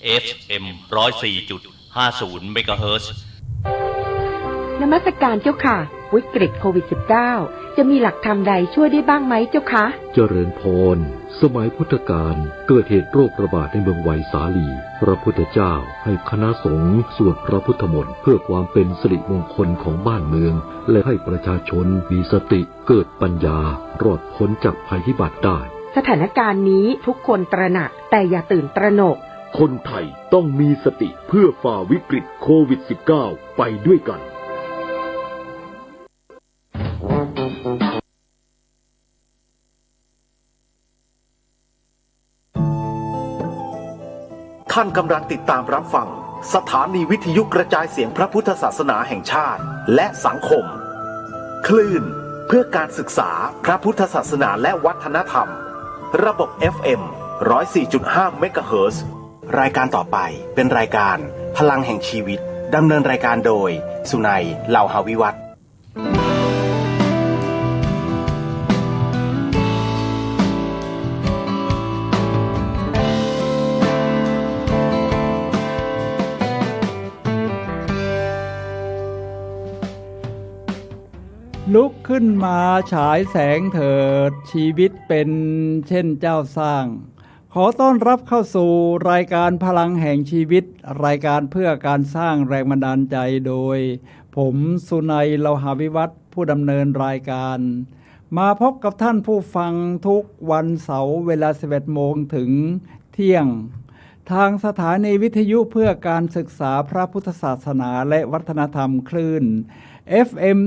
FM 104.50 เมกะเฮิรตซ์นมัสการเจ้าค่ะวิกฤตโควิด -19 จะมีหลักธรรมใดช่วยได้บ้างไหมเจ้าคะเจริญพรสมัยพุทธกาลเกิดเหตุโรคระบาดในเมืองไวสาลีพระพุทธเจ้าให้คณะสงฆ์สวดพระพุทธมนต์เพื่อความเป็นสิริมงคลของบ้านเมืองและให้ประชาชนมีสติเกิดปัญญารอดพ้นจากภัยพิบัติได้สถานการณ์นี้ทุกคนตระหนักแต่อย่าตื่นตระหนกคนไทยต้องมีสติเพื่อฝ่าวิกฤตโควิด -19 ไปด้วยกันท่านกำลังติดตามรับฟังสถานีวิทยุกระจายเสียงพระพุทธศาสนาแห่งชาติและสังคมคลื่นเพื่อการศึกษาพระพุทธศาสนาและวัฒนธรรมระบบ FM 104.5 เมกะเฮิรตซ์รายการต่อไปเป็นรายการพลังแห่งชีวิตดำเนินรายการโดยสุนัย เหล่าหาวิวัฒน์ลุกขึ้นมาฉายแสงเถิดชีวิตเป็นเช่นเจ้าสร้างขอต้อนรับเข้าสู่รายการพลังแห่งชีวิตรายการเพื่อการสร้างแรงบันดาลใจโดยผมสุนัย เหล่าหาวิวัฒน์ผู้ดำเนินรายการมาพบกับท่านผู้ฟังทุกวันเสาร์เวลา 11 โมงถึงเที่ยงทางสถานีวิทยุเพื่อการศึกษาพระพุทธศาสนาและวัฒนธรรมคลื่นFM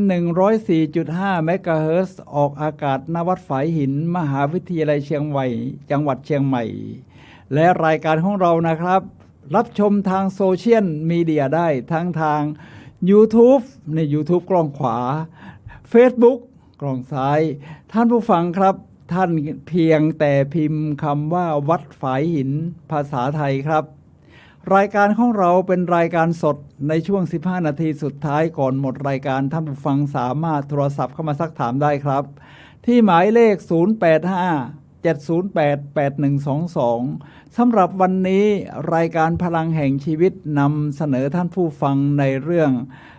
104.5 เมกะเฮิรตซ์ออกอากาศณวัดฝายหินมหาวิทยาลัยเชียงใหม่จังหวัดเชียงใหม่และรายการของเรานะครับรับชมทางโซเชียลมีเดียได้ทั้งทาง YouTube ใน YouTube กล้องขวา Facebook กล้องซ้ายท่านผู้ฟังครับท่านเพียงแต่พิมพ์คำว่าวัดฝายหินภาษาไทยครับรายการของเราเป็นรายการสดในช่วง15นาทีสุดท้ายก่อนหมดรายการท่านผู้ฟังสามารถโทรศัพท์เข้ามาซักถามได้ครับที่หมายเลข085-708-8122สำหรับวันนี้รายการพลังแห่งชีวิตนำเสนอท่านผู้ฟังในเรื่อง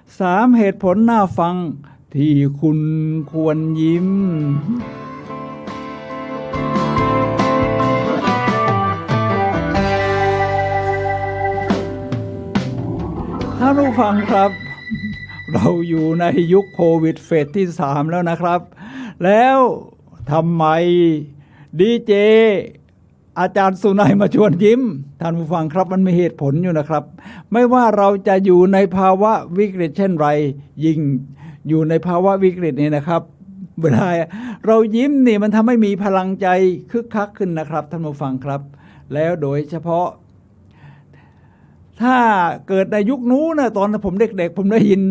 3เหตุผลน่าฟังที่คุณควรยิ้มท่านผู้ฟังครับเราอยู่ในยุคโควิดเฟสที่3แล้วนะครับแล้วทำไมดีเจอาจารย์สุนัยมาชวนยิ้มท่านผู้ฟังครับมันมีเหตุผลอยู่นะครับไม่ว่าเราจะอยู่ในภาวะวิกฤตเช่นไรยิ่งอยู่ในภาวะวิกฤตนี้นะครับเวลาเรายิ้มนี่มันทำให้มีพลังใจคึกคักขึ้นนะครับท่านผู้ฟังครับแล้วโดยเฉพาะถ้าเกิดในยุคนู้นนะตอนผมเด็กๆผมได้ยิน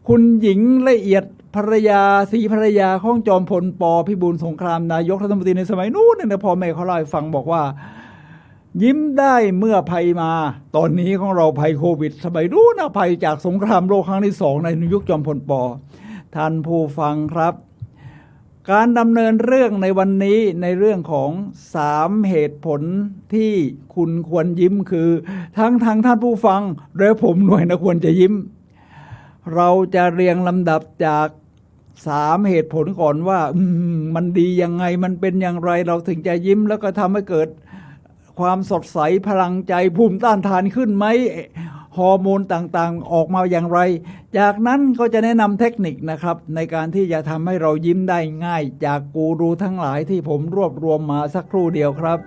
คุณหญิงละเอียดภรรยาศรีภรรยาของจอมพลป.พิบูลสงครามนายกรัฐมนตรีในสมัยนู้นเนี่ยพ่อแม่เขาเล่าให้ฟังบอกว่ายิ้มได้เมื่อภัยมาตอนนี้ของเราภัยโควิดสมัยนู้นนะภัยจากสงครามโลกครั้งที่2ในยุคจอมพลป.ท่านผู้ฟังครับการดำเนินเรื่องในวันนี้ในเรื่องของ3เหตุผลที่คุณควรยิ้มคือทั้งท่านผู้ฟังและผมหน่วยนะควรจะยิ้มเราจะเรียงลำดับจาก3เหตุผลก่อนว่ามันดียังไงมันเป็นอย่างไรเราถึงจะยิ้มแล้วก็ทำให้เกิดความสดใสพลังใจภูมิต้านทานขึ้นไหมฮอร์โมนต่างๆออกมาอย่างไรจากนั้นก็จะแนะนำเทคนิคนะครับในการที่จะทำให้เรายิ้มได้ง่ายจากกูรูทั้งหลายที่ผมรวบรวมมาสักครู่เดียวครับ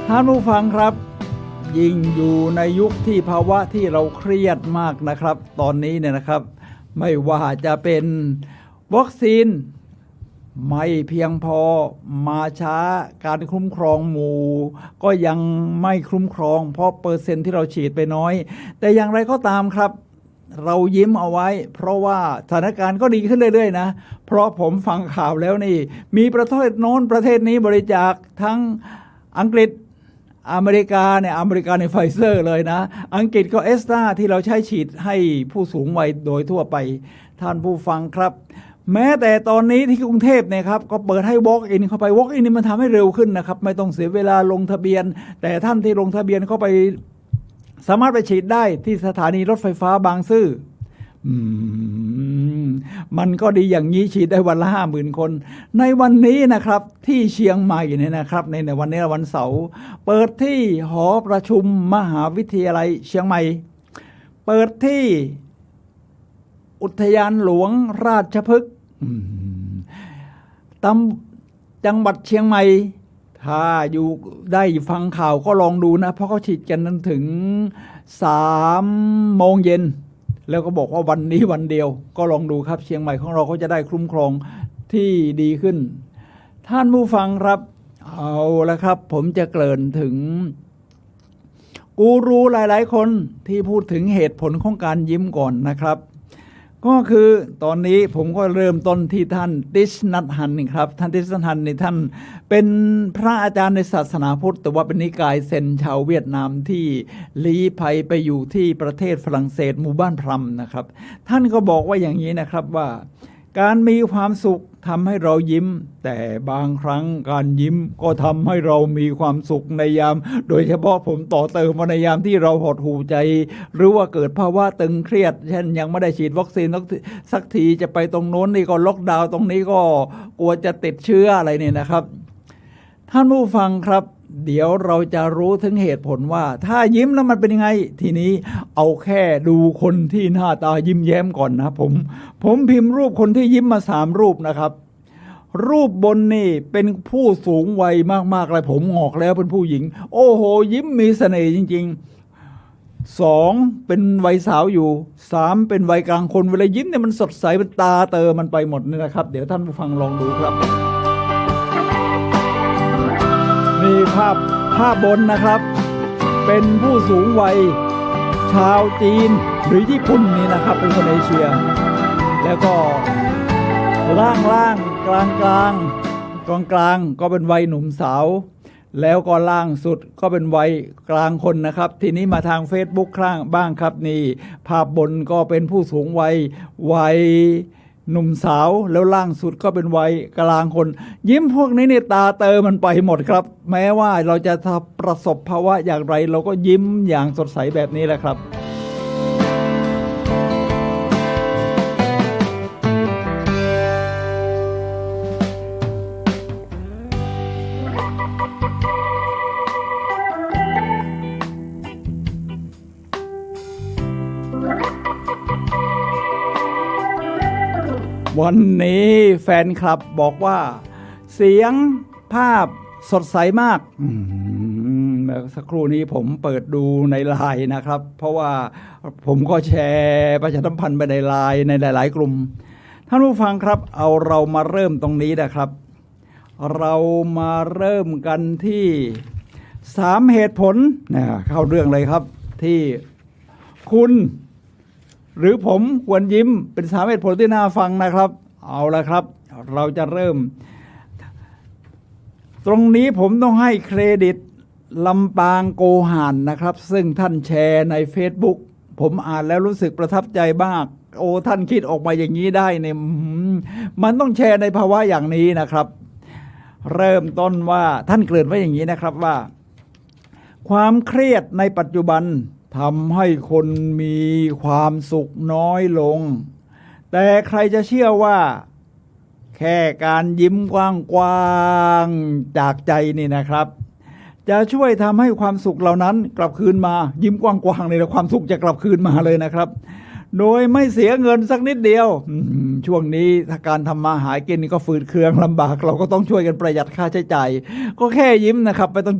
ท่านผู้ฟังครับยิ่งอยู่ในยุคที่ภาวะที่เราเครียดมากนะครับตอนนี้เนี่ยนะครับไม่ว่าจะเป็นวัคซีนไม่เพียงพอมาช้าการคุ้มครองหมู่ก็ยังไม่คุ้มครองเพราะเปอร์เซ็นต์ที่เราฉีดไปน้อยแต่อย่างไรก็ตามครับเรายิ้มเอาไว้เพราะว่าสถานการณ์ก็ดีขึ้นเรื่อยๆนะเพราะผมฟังข่าวแล้วนี่มีประเทศโน้นประเทศนี้บริจาคทั้งอังกฤษอเมริกาในไฟเซอร์เลยนะอังกฤษก็เอสตราที่เราใช้ฉีดให้ผู้สูงวัยโดยทั่วไปท่านผู้ฟังครับ แม้แต่ตอนนี้ที่กรุงเทพเนี่ยครับก็เปิดให้ walk in เข้าไป walk in นี่มันทำให้เร็วขึ้นนะครับไม่ต้องเสียเวลาลงทะเบียนแต่ท่านที่ลงทะเบียนเข้าไปสามารถไปฉีดได้ที่สถานีรถไฟฟ้าบางซื่อมันก็ดีอย่างนี้ฉีดได้วันละ 50,000 คนในวันนี้นะครับที่เชียงใหม่เนี่ยนะครับในวันนี้วันเสาร์เปิดที่หอประชุมมหาวิทยาลัยเชียงใหม่เปิดที่อุทยานหลวงราชพฤกษ์จังหวัดเชียงใหม่ถ้าอยู่ได้ฟังข่าวก็ลองดูนะเพราะเขาฉีดกันถึง3 โมงเย็นแล้วก็บอกว่าวันนี้วันเดียวก็ลองดูครับเชียงใหม่ของเราก็จะได้คุ้มครองที่ดีขึ้นท่านผู้ฟังครับเอาละครับผมจะเกริ่นถึงกูรูหลายๆคนที่พูดถึงเหตุผลของการยิ้มก่อนนะครับก็คือตอนนี้ผมก็เริ่มต้นที่ท่านติชนัทฮันครับท่านติชนัทฮันนี่ท่านเป็นพระอาจารย์ในศาสนาพุทธแต่ว่าเป็นนิกายเซนชาวเวียดนามที่ลี้ภัยไปอยู่ที่ประเทศฝรั่งเศสหมู่บ้านพรำนะครับท่านก็บอกว่าอย่างนี้นะครับว่าการมีความสุขทำให้เรายิ้มแต่บางครั้งการยิ้มก็ทำให้เรามีความสุขในยามโดยเฉพาะผมต่อเติมว่าในยามที่เราหดหู่ใจหรือว่าเกิดภาวะตึงเครียดเช่นยังไม่ได้ฉีดวัคซีนสักทีจะไปตรงโน้นนี่ก็ล็อกดาวน์ตรงนี้ก็กลัวจะติดเชื้ออะไรเนี่ยนะครับท่านผู้ฟังครับเดี๋ยวเราจะรู้ถึงเหตุผลว่าถ้ายิ้มแล้วมันเป็นยังไงทีนี้เอาแค่ดูคนที่หน้าตายิ้มแย้มก่อนนะผมพิมพ์รูปคนที่ยิ้มมา3 รูปนะครับรูปบนนี่เป็นผู้สูงวัยมากๆเลยผมงอกแล้วเป็นผู้หญิงโอ้โหยิ้มมีเสน่ห์จริงๆ2เป็นวัยสาวอยู่3เป็นวัยกลางคนเวลายิ้มเนี่ยมันสดใสมันตาเตอมันไปหมดนี่นะครับเดี๋ยวท่านผู้ฟังลองดูครับนี่ภาพบนนะครับเป็นผู้สูงวัยชาวจีนหรือญี่ปุ่นนี่นะครับเป็นคนเอเชียแล้วก็ล่างกลางก็เป็นวัยหนุ่มสาวแล้วก็ล่างสุดก็เป็นวัยกลางคนนะครับทีนี้มาทาง Facebook ข้างบ้างครับนี่ภาพบนก็เป็นผู้สูงวัยหนุ่มสาวแล้วล่างสุดก็เป็นวัยกลางคนยิ้มพวกนี้เนี่ยตาเตอมันไปหมดครับแม้ว่าเราจะประสบภาวะอย่างไรเราก็ยิ้มอย่างสดใสแบบนี้แหละครับวันนี้แฟนคลับบอกว่าเสียงภาพสดใสมากสักครู่นี้ผมเปิดดูในไลน์นะครับเพราะว่าผมก็แชร์ประชาสัมพันธ์ไปในไลน์ในหลายๆกลุ่มท่านผู้ฟังครับเอาเรามาเริ่มตรงนี้นะครับเรามาเริ่มกันที่3 เหตุผลเข้าเรื่องเลยครับที่คุณหรือผมควรยิ้มเป็น3 เหตุผลที่น่าฟังนะครับเอาละครับเราจะเริ่มตรงนี้ผมต้องให้เครดิตลำปางโกห่านนะครับซึ่งท่านแชร์ใน Facebook ผมอ่านแล้วรู้สึกประทับใจมากโอ้ท่านคิดออกมาอย่างนี้ได้เนี่ยมันต้องแชร์ในภาวะอย่างนี้นะครับเริ่มต้นว่าท่านเกริ่นไว้อย่างนี้นะครับว่าความเครียดในปัจจุบันทำให้คนมีความสุขน้อยลงแต่ใครจะเชื่อว่าแค่การยิ้มกว้างๆจากใจนี่นะครับจะช่วยทำให้ความสุขเหล่านั้นกลับคืนมายิ้มกว้างๆเลยความสุขจะกลับคืนมาเลยนะครับโดยไม่เสียเงินสักนิดเดียวช่วงนี้ถ้าการทำมาหากินก็ฝืดเคืองลำบากเราก็ต้องช่วยกันประหยัดค่าใช้จ่ายก็แค่ยิ้มนะครับไม่ต้อง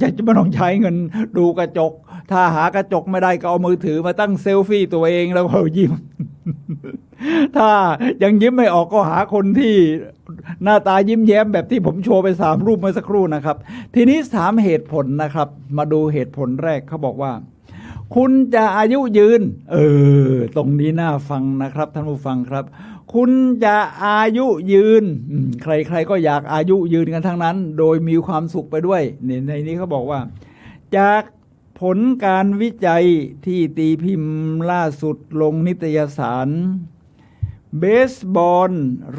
ใช้เงินดูกระจกถ้าหากระจกไม่ได้ก็เอามือถือมาตั้งเซลฟี่ตัวเองแล้วก็ยิ้มถ้ายังยิ้มไม่ออกก็หาคนที่หน้าตายิ้มแย้มแบบที่ผมโชว์ไป3 รูปเมื่อสักครู่นะครับทีนี้3 เหตุผลนะครับมาดูเหตุผลแรกเขาบอกว่าคุณจะอายุยืนตรงนี้น่าฟังนะครับท่านผู้ฟังครับคุณจะอายุยืนใครๆก็อยากอายุยืนกันทั้งนั้นโดยมีความสุขไปด้วยในนี้เขาบอกว่าจากผลการวิจัยที่ตีพิมพ์ล่าสุดลงนิตยสาร เบสบอล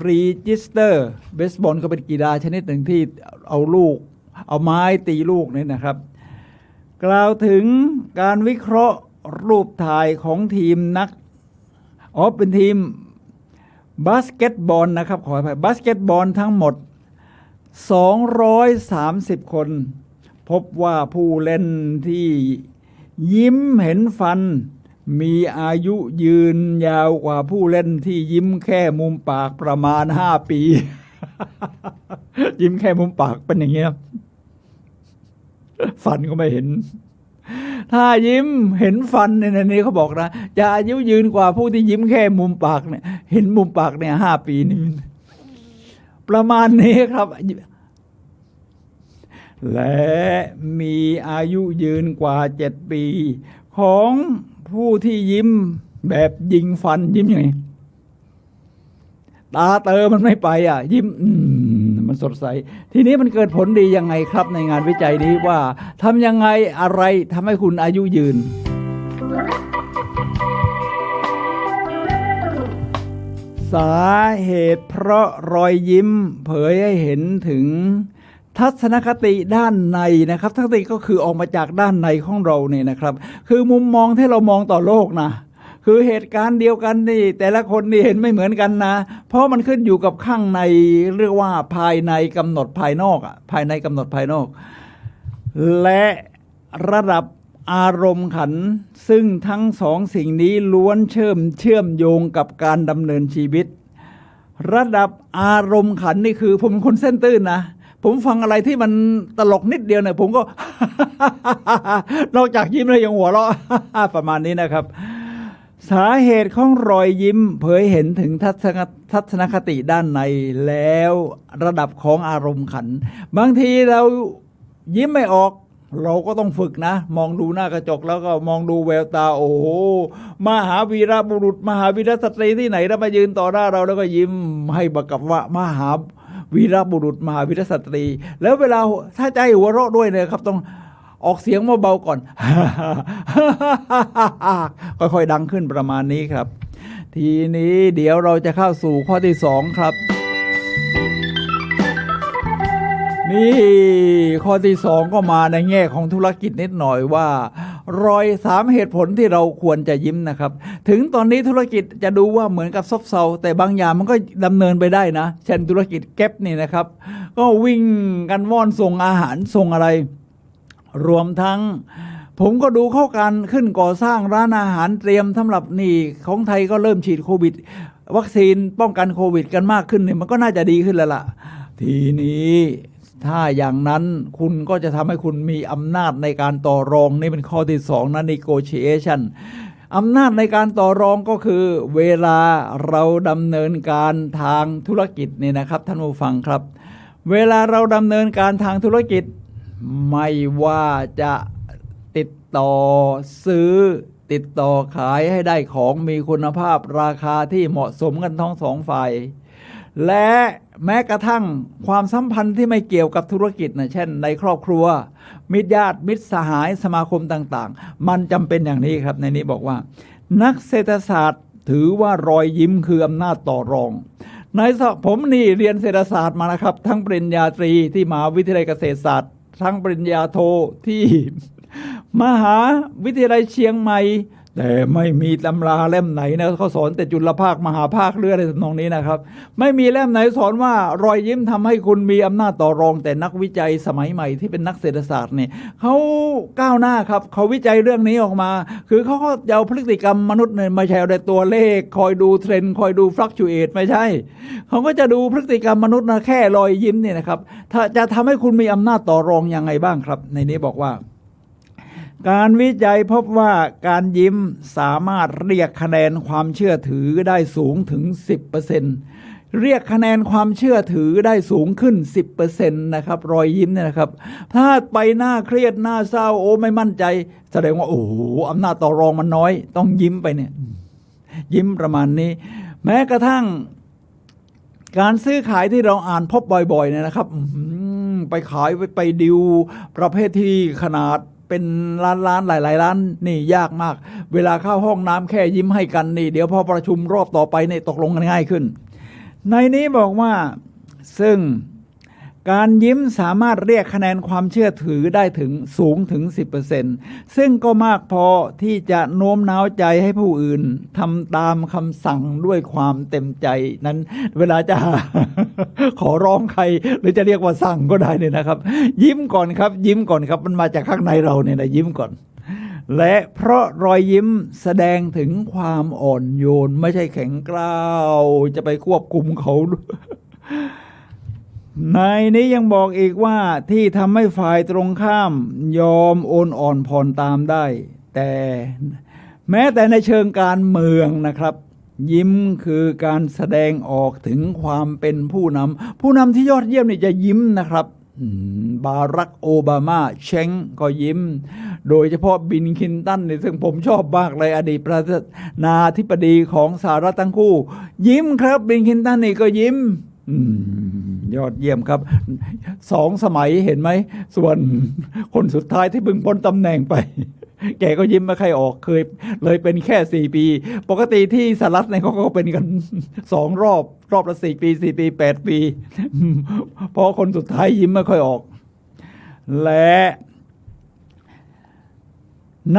รีจิสเตอร์เบสบอลก็เป็นกีฬาชนิดหนึ่งที่เอาไม้ตีลูกนี่นะครับกล่าวถึงการวิเคราะห์รูปถ่ายของทีมเป็นทีมบาสเกตบอลนะครับขออภัยบาสเกตบอลทั้งหมด230คนพบว่าผู้เล่นที่ยิ้มเห็นฟันมีอายุยืนยาวกว่าผู้เล่นที่ยิ้มแค่มุมปากประมาณ5 ปี ยิ้มแค่มุมปากเป็นอย่างเงี้ยฟันก็ไม่เห็นถ้ายิ้มเห็นฟันในนี้เขาบอกนะจะอายุยืนกว่าผู้ที่ยิ้มแค่มุมปากเนี่ยเห็นมุมปากเนี่ย5 ปีนี่ประมาณนี้ครับและมีอายุยืนกว่า7 ปีของผู้ที่ยิ้มแบบยิงฟันยิ้มยังไงตาเตอมันไม่ไปยิ้มมันสดใสทีนี้มันเกิดผลดียังไงครับในงานวิจัยนี้ว่าทำยังไงอะไรทำให้คุณอายุยืนสาเหตุเพราะรอยยิ้มเผยให้เห็นถึงทัศนคติด้านในนะครับทัศนคติก็คือออกมาจากด้านในของเราเนี่ยนะครับคือมุมมองที่เรามองต่อโลกนะคือเหตุการณ์เดียวกันนี่แต่ละคนนี่เห็นไม่เหมือนกันนะเพราะมันขึ้นอยู่กับข้างในเรียกว่าภายในกำหนดภายนอกภายในกำหนดภายนอกและระดับอารมณ์ขันซึ่งทั้งสองสิ่งนี้ล้วนเชื่อมโยงกับการดำเนินชีวิตระดับอารมณ์ขันนี่คือผมเป็นคนเส้นตื้นนะผมฟังอะไรที่มันตลกนิดเดียวเนี่ยผมก็ นอกจากยิ้มแล้วยังหัวเราะ ประมาณนี้นะครับสาเหตุของรอยยิ้มเผยเห็นถึงทัศนคติด้านในแล้วระดับของอารมณ์ขันบางทีเรายิ้มไม่ออกเราก็ต้องฝึกนะมองดูหน้ากระจกแล้วก็มองดูแววตาโอ้โหมหาวีรบุรุษมหาวีรสตรีที่ไหนแล้วมายืนต่อหน้าเราแล้วก็ยิ้มให้บักกับว่ามหาวีรบุรุษมหาวีรสตรีแล้วเวลาถ้าใจหัวเราะด้วยเนี่ยครับต้องออกเสียงเบาๆก่อน ค่อยๆดังขึ้นประมาณนี้ครับทีนี้เดี๋ยวเราจะเข้าสู่ข้อที่2ครับนี่ข้อที่2ก็มาในแง่ของธุรกิจนิดหน่อยว่ารอย3เหตุผลที่เราควรจะยิ้มนะครับถึงตอนนี้ธุรกิจจะดูว่าเหมือนกับซบเซาแต่บางอย่างมันก็ดำเนินไปได้นะเช่นธุรกิจแก๊ปนี่นะครับก็วิ่งกันว่อนส่งอาหารส่งอะไรรวมทั้งผมก็ดูเข้าการขึ้นก่อสร้างร้านอาหารเตรียมสำหรับนี่ของไทยก็เริ่มฉีดโควิดวัคซีนป้องกันโควิดกันมากขึ้นเนี่ยมันก็น่าจะดีขึ้นแล้วล่ะทีนี้ถ้าอย่างนั้นคุณก็จะทำให้คุณมีอำนาจในการต่อรองนี่เป็นข้อที่2นะ negotiation อำนาจในการต่อรองก็คือเวลาเราดำเนินการทางธุรกิจนี่นะครับท่านผู้ฟังครับเวลาเราดำเนินการทางธุรกิจไม่ว่าจะติดต่อซื้อติดต่อขายให้ได้ของมีคุณภาพราคาที่เหมาะสมกันทั้ง2 ฝ่ายและแม้กระทั่งความสัมพันธ์ที่ไม่เกี่ยวกับธุรกิจนะเช่นในครอบครัวมิตรญาติมิตรสหายสมาคมต่างๆมันจำเป็นอย่างนี้ครับในนี้บอกว่านักเศรษฐศาสตร์ถือว่ารอยยิ้มคืออำนาจต่อรองผมนี่เรียนเศรษฐศาสตร์มานะครับทั้งปริญญาตรีที่มหาวิทยาลัยเกษตรศาสตร์ทั้งปริญญาโทที่มหาวิทยาลัยเชียงใหม่แต่ไม่มีตำราเล่มไหนนะเขาสอนแต่จุลภาคมหาภาคเรื่องอะไรทำนองนี้นะครับไม่มีเล่มไหนสอนว่ารอยยิ้มทำให้คุณมีอำนาจต่อรองแต่นักวิจัยสมัยใหม่ที่เป็นนักเศรษฐศาสตร์เนี่ยเขาก้าวหน้าครับเขาวิจัยเรื่องนี้ออกมาคือเขาก็เอาพฤติกรรมมนุษย์เนี่ยมาแชร์ในตัวเลขคอยดูเทรนด์คอยดูฟลักชูเอทไม่ใช่เขาก็จะดูพฤติกรรมมนุษย์นะแค่รอยยิ้มเนี่ยนะครับถ้าจะทำให้คุณมีอำนาจต่อรองยังไงบ้างครับในนี้บอกว่าการวิจัยพบว่าการยิ้มสามารถเรียกคะแนนความเชื่อถือได้สูงถึง 10% เรียกคะแนนความเชื่อถือได้สูงขึ้น 10% นะครับรอยยิ้มเนี่ยนะครับถ้าไปหน้าเครียดหน้าเศร้าโอ้ไม่มั่นใจแสดงว่าโอ้โหอำนาจต่อรองมันน้อยต้องยิ้มไปเนี่ยยิ้มประมาณนี้แม้กระทั่งการซื้อขายที่เราอ่านพบบ่อยๆเนี่ยนะครับไปขายไปดิวประเภทที่ขนาด เป็นล้านหลายล้านนี่ยากมากเวลาเข้าห้องน้ำแค่ยิ้มให้กันนี่เดี๋ยวพอประชุมรอบต่อไปนี่ตกลงกันง่ายขึ้นในนี้บอกว่าซึ่งการยิ้มสามารถเรียกคะแนนความเชื่อถือได้ถึงสูงถึง 10% ซึ่งก็มากพอที่จะโน้มน้าวใจให้ผู้อื่นทำตามคำสั่งด้วยความเต็มใจนั้นเวลาจะ ขอร้องใครหรือจะเรียกว่าสั่งก็ได้เนี่ยนะครับยิ้มก่อนครับยิ้มก่อนครับมันมาจากข้างในเราเนี่ยนะยิ้มก่อนและเพราะรอยยิ้มแสดงถึงความอ่อนโยนไม่ใช่แข็งกร้าวจะไปควบคุมเขาในนี้ยังบอกอีกว่าที่ทำให้ฝ่ายตรงข้ามยอมโอนอ่อนผ่อนตามได้แต่แม้แต่ในเชิงการเมืองนะครับยิ้มคือการแสดงออกถึงความเป็นผู้นำที่ยอดเยี่ยมนี่จะยิ้มนะครับบารักโอบามาเชงก็ยิ้มโดยเฉพาะบิลคินตันนี่ซึ่งผมชอบมากเลยอดีตประธานาธิบดีของสหรัฐทั้งคู่ยิ้มครับบิลคินตันนี่ก็ยิ้มยอดเยี่ยมครับ2 สมัยเห็นไหมส่วนคนสุดท้ายที่เพิ่งพ้นตำแหน่งไปแกก็ยิ้มไม่ค่อยออกเคยเลยเป็นแค่4 ปีปกติที่สหรัฐเนี่ยเขาก็เป็นกัน2 รอบละ4 ปี4 ปี8 ปีเพราะคนสุดท้ายยิ้มไม่ค่อยออกและ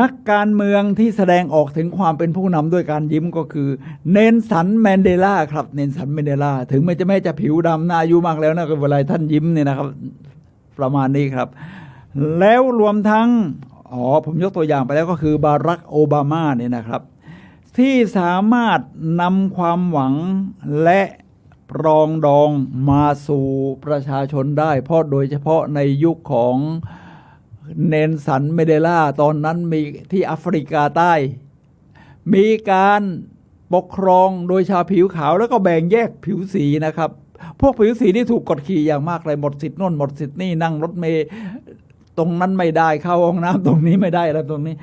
นักการเมืองที่แสดงออกถึงความเป็นผู้นำด้วยการยิ้มก็คือเนลสันแมนเดลาครับเนลสันแมนเดลาถึงแม้จะผิวดำอายุมากแล้วนะเวลาท่านยิ้มเนี่ยนะครับประมาณนี้ครับแล้วรวมทั้งผมยกตัวอย่างไปแล้วก็คือบารักโอบามาเนี่ยนะครับที่สามารถนำความหวังและปรองดองมาสู่ประชาชนได้เพราะโดยเฉพาะในยุคของเนลสันเมเดลาตอนนั้นมีที่แอฟริกาใต้มีการปกครองโดยชาวผิวขาวแล้วก็แบ่งแยกผิวสีนะครับพวกผิวสีที่ถูกกดขี่อย่างมากเลยหมดสิทธิ์โน่นหมดสิทธิ์นี่นั่งรถเมล์ตรงนั้นไม่ได้เข้าห้องน้ำตรงนี้ไม่ได้แล้วตรงนี้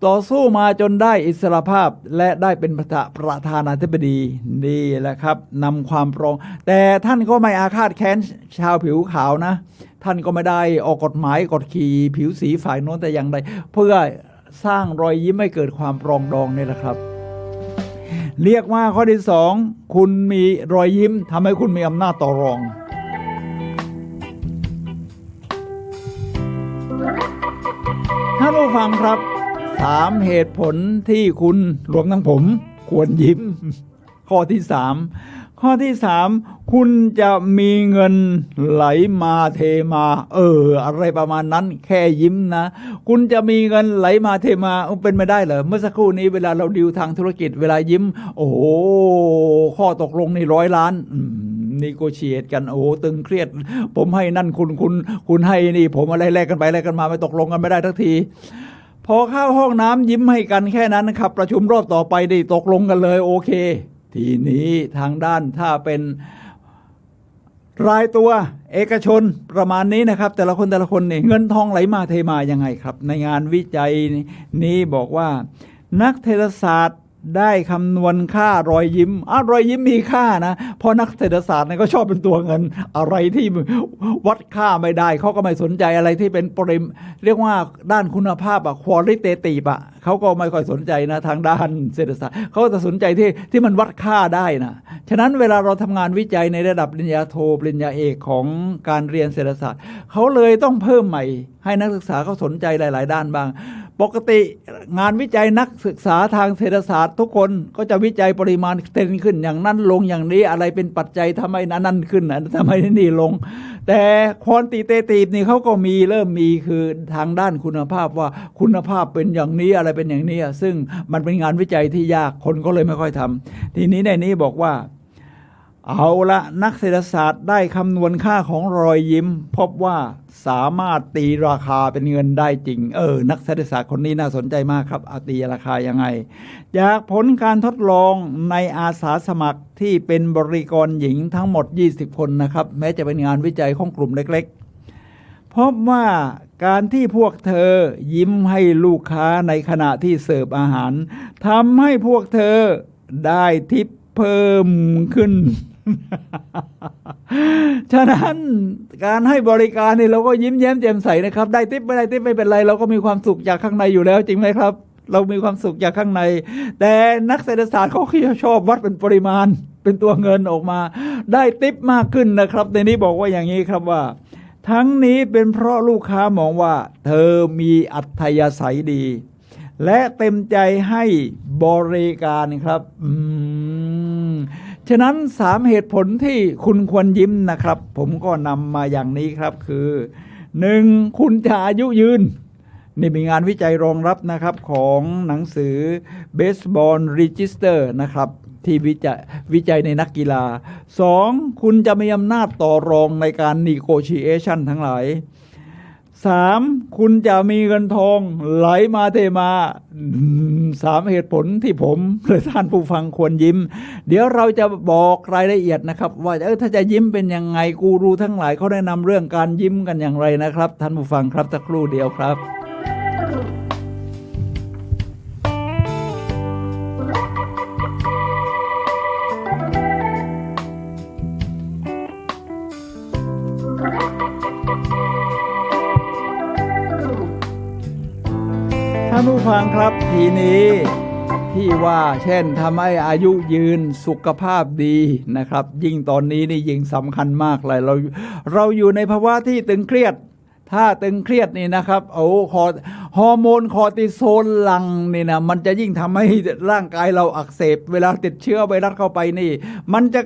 ต่อสู้มาจนได้อิสรภาพและได้เป็นประธานาธิบดีนี่แหละครับนำความปรองแต่ท่านก็ไม่อาฆาตแค้นชาวผิวขาวนะท่านก็ไม่ได้ออกกฎหมายกดขี่ผิวสีฝ่ายโน้นแต่อย่างใดเพื่อสร้างรอยยิ้มให้เกิดความปรองดองนี่แหละครับเรียกว่าข้อที่2คุณมีรอยยิ้มทำให้คุณมีอำนาจต่อรองท่านผู้ฟังครับ3 เหตุผลที่คุณรวมทั้งผมควรยิ้มข้อที่3คุณจะมีเงินไหลมาเทมาอะไรประมาณนั้นแค่ยิ้มนะคุณจะมีเงินไหลมาเทมาเป็นไม่ได้เหรอเมื่อสักครู่นี้เวลาเราดีลทางธุรกิจเวลายิ้มโอ้โหข้อตกลงนี่100 ล้านนีโกเชียตกันโอ้ตึงเครียดผมให้นั่นคุณให้นี่ผมอะไรแลกกันไปแลกกันมาไม่ตกลงกันไม่ได้ทักทีพอเข้าห้องน้ำยิ้มให้กันแค่นั้นนะครับประชุมรอบต่อไปได้ตกลงกันเลยโอเคทีนี้ทางด้านถ้าเป็นรายตัวเอกชนประมาณนี้นะครับแต่ละคนนี่เงินทองไหลมาเทมายังไงครับในงานวิจัยนี้บอกว่านักเศรษฐศาสตร์ได้คำนวณค่ารอยยิ้มรอยยิ้มมีค่านะเพราะนักเศรษฐศาสตร์เนี่ยก็ชอบเป็นตัวเงินอะไรที่วัดค่าไม่ได้เขาก็ไม่สนใจอะไรที่เป็นเรียกว่าด้านคุณภาพqualitativeเขาก็ไม่ค่อยสนใจนะทางด้านเศรษฐศาสตร์เขาจะสนใจที่มันวัดค่าได้นะฉะนั้นเวลาเราทำงานวิจัยในระดับปริญญาโทปริญญาเอกของการเรียนเศรษฐศาสตร์เขาเลยต้องเพิ่มใหม่ให้นักศึกษาเขาสนใจหลายๆด้านบ้างปกติงานวิจัยนักศึกษาทางเศรษฐศาสตร์ทุกคนก็จะวิจัยปริมาณเทรนขึ้นอย่างนั้นลงอย่างนี้อะไรเป็นปัจจัยทำไมนั้นขึ้นทำไมนี่ลงแต่ควอนติเททีฟนี่เขาก็เริ่มมีคือทางด้านคุณภาพว่าคุณภาพเป็นอย่างนี้อะไรเป็นอย่างนี้ซึ่งมันเป็นงานวิจัยที่ยากคนก็เลยไม่ค่อยทำทีนี้ในนี้บอกว่าเอาละนักเศรษฐศาสตร์ได้คำนวณค่าของรอยยิ้มพบว่าสามารถตีราคาเป็นเงินได้จริงนักเศรษฐศาสตร์คนนี้น่าสนใจมากครับตีราคายังไงจากผลการทดลองในอาสาสมัครที่เป็นบริกรหญิงทั้งหมด20 คนนะครับแม้จะเป็นงานวิจัยของกลุ่มเล็กๆพบว่าการที่พวกเธอยิ้มให้ลูกค้าในขณะที่เสิร์ฟอาหารทำให้พวกเธอได้ทิปเพิ่มขึ้น ฉะนั้นการให้บริการนี่เราก็ยิ้มแย้มแจ่มใสนะครับได้ติ๊บไม่ได้ติ๊บไม่เป็นไรเราก็มีความสุขจากข้างในอยู่แล้วจริงไหมครับเรามีความสุขจากข้างในแต่นักเศรษฐศาสตร์เขาชอบวัดเป็นปริมาณเป็นตัวเงินออกมาได้ติ๊บมากขึ้นนะครับในนี้บอกว่าอย่างนี้ครับว่าทั้งนี้เป็นเพราะลูกค้ามองว่าเธอมีอัธยาศัยดีและเต็มใจให้บริการครับฉะนั้น3เหตุผลที่คุณควรยิ้มนะครับผมก็นำมาอย่างนี้ครับคือ 1. คุณจะอายุยืนนี่มีงานวิจัยรองรับนะครับของหนังสือ Baseball Register นะครับที่วิจัยในนักกีฬา 2. คุณจะมีอำนาจต่อรองในการ negotiation ทั้งหลาย 3. คุณจะมีเงินทองไหลมาเทมา3เหตุผลที่ผมและท่านผู้ฟังควรยิ้มเดี๋ยวเราจะบอกรายละเอียดนะครับว่าถ้าจะยิ้มเป็นยังไงกูรูทั้งหลายเขาแนะนำเรื่องการยิ้มกันอย่างไรนะครับท่านผู้ฟังครับสักครู่เดียวครับท่านผู้ฟังครับทีนี้ที่ว่าเช่นทำให้อายุยืนสุขภาพดีนะครับยิ่งตอนนี้นี่ยิ่งสำคัญมากเลยเราอยู่ในภาวะที่ตึงเครียดถ้าตึงเครียดนี่นะครับฮอร์โมนคอร์ติซอลหลั่งนี่นะมันจะยิ่งทำให้ร่างกายเราอักเสบเวลาติดเชื้อไวรัสเข้าไปนี่มันจ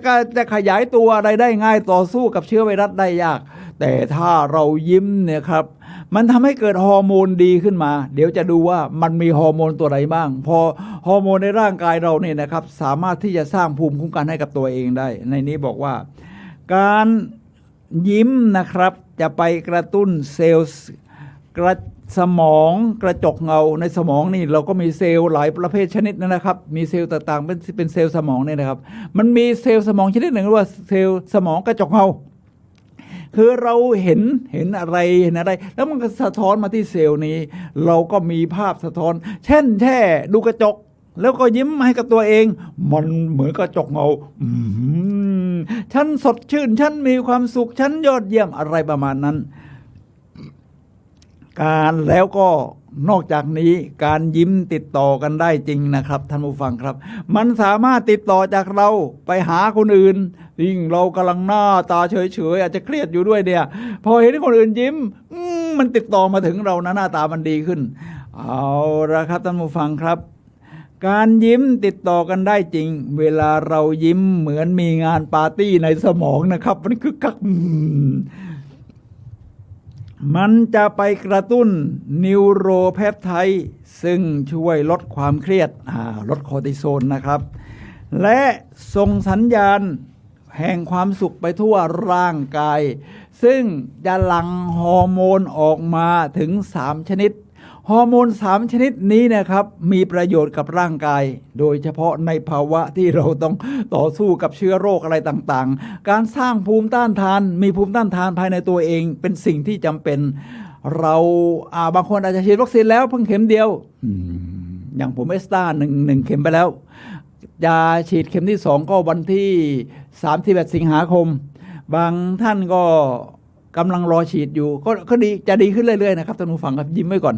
ะขยายตัวอะไรได้ง่ายต่อสู้กับเชื้อไวรัสได้ยากแต่ถ้าเรายิ้มเนี่ยครับมันทำให้เกิดฮอร์โมนดีขึ้นมาเดี๋ยวจะดูว่ามันมีฮอร์โมนตัวไหนบ้างพอฮอร์โมนในร่างกายเราเนี่ยนะครับสามารถที่จะสร้างภูมิคุ้มกันให้กับตัวเองได้ในนี้บอกว่าการยิ้มนะครับจะไปกระตุ้นเซลล์สมองกระจกเงาในสมองนี่เราก็มีเซลล์หลายประเภทชนิดนะครับมีเซลล์ต่างๆเป็นเซลล์สมองเนี่ยนะครับมันมีเซลล์สมองชนิดหนึ่งเรียกว่าเซลล์สมองกระจกเงาคือเราเห็นอะไรแล้วมันก็สะท้อนมาที่เซลล์นี้เราก็มีภาพสะท้อนเช่นแค่ดูกระจกแล้วก็ยิ้มให้กับตัวเองมันเหมือนกระจกเงาฉันสดชื่นฉันมีความสุขฉันยอดเยี่ยมอะไรประมาณนั้นแล้วก็นอกจากนี้การยิ้มติดต่อกันได้จริงนะครับท่านผู้ฟังครับมันสามารถติดต่อจากเราไปหาคนอื่นยิ่งเรากำลังหน้าตาเฉยๆอาจจะเครียดอยู่ด้วยเนี่ยพอเห็นคนอื่นยิ้มมันติดต่อมาถึงเรานะหน้าตามันดีขึ้นเอาละครับท่านผู้ฟังครับการยิ้มติดต่อกันได้จริงเวลาเรายิ้มเหมือนมีงานปาร์ตี้ในสมองนะครับมันคึกคักมันจะไปกระตุ้นนิวโรเพปไทด์ซึ่งช่วยลดความเครียดลดคอร์ติซอลนะครับและส่งสัญญาณแห่งความสุขไปทั่วร่างกายซึ่งจะหลั่งฮอร์โมนออกมาถึง3ชนิดฮอร์โมน3ชนิดนี้นะครับมีประโยชน์กับร่างกายโดยเฉพาะในภาวะที่เราต้องต่อสู้กับเชื้อโรคอะไรต่างๆการสร้างภูมิต้านทานมีภูมิต้านทานภายในตัวเองเป็นสิ่งที่จำเป็นเราบางคนอาจจะฉีดวัคซีนแล้วเพิ่งเข็มเดียวอย่างผมเอสตราหนึ่งเข็มไปแล้วจะฉีดเข็มที่2ก็วันที่31 สิงหาคมบางท่านก็กำลังรอฉีดอยู่ก็ดีจะดีขึ้นเรื่อยๆนะครับท่านผู้ฟังครับยิ้มไว้ก่อน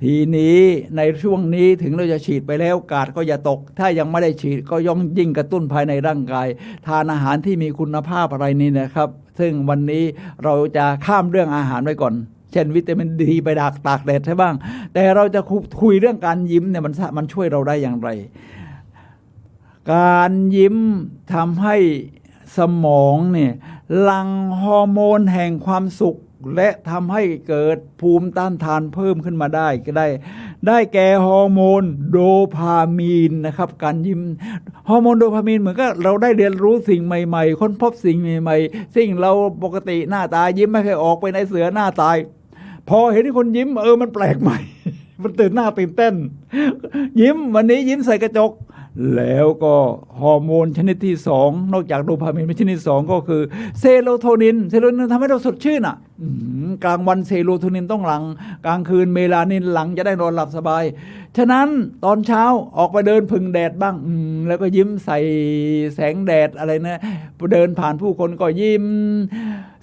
ทีนี้ในช่วงนี้ถึงเราจะฉีดไปแล้วกาดก็อย่าตกถ้ายังไม่ได้ฉีดก็ย่อมยิ่งกระตุ้นภายในร่างกายทานอาหารที่มีคุณภาพอะไรนี่นะครับซึ่งวันนี้เราจะข้ามเรื่องอาหารไว้ก่อนเช่นวิตามินดีไปตากแดดใช่บ้างแต่เราจะคุยเรื่องการยิ้มเนี่ยมันช่วยเราได้อย่างไรการยิ้มทำให้สมองเนี่ยหลั่งฮอร์โมนแห่งความสุขและทำให้เกิดภูมิต้านทานเพิ่มขึ้นมาได้แก่ฮอร์โมนโดพามีนนะครับการยิ้มฮอร์โมนโดพามีนเหมือนกับเราได้เรียนรู้สิ่งใหม่ๆค้นพบสิ่งใหม่ๆสิ่งเราปกติหน้าตายิ้มไม่เคยออกไปในเสือหน้าตายพอเห็นคนยิ้มมันแปลกใหม่มันตื่นหน้าตื่นเต้นยิ้มวันนี้ยิ้มใส่กระจกแล้วก็ฮอร์โมนชนิดที่2นอกจากโดพามีนชนิดที่2ก็คือเซโรโทนินทำให้เราสดชื่น กลางวันเซโรโทนินต้องหลั่งกลางคืนเมลานินหลั่งจะได้นอนหลับสบายฉะนั้นตอนเช้าออกไปเดินพึ่งแดดบ้างแล้วก็ยิ้มใส่แสงแดดอะไรนะเดินผ่านผู้คนก็ยิ้ม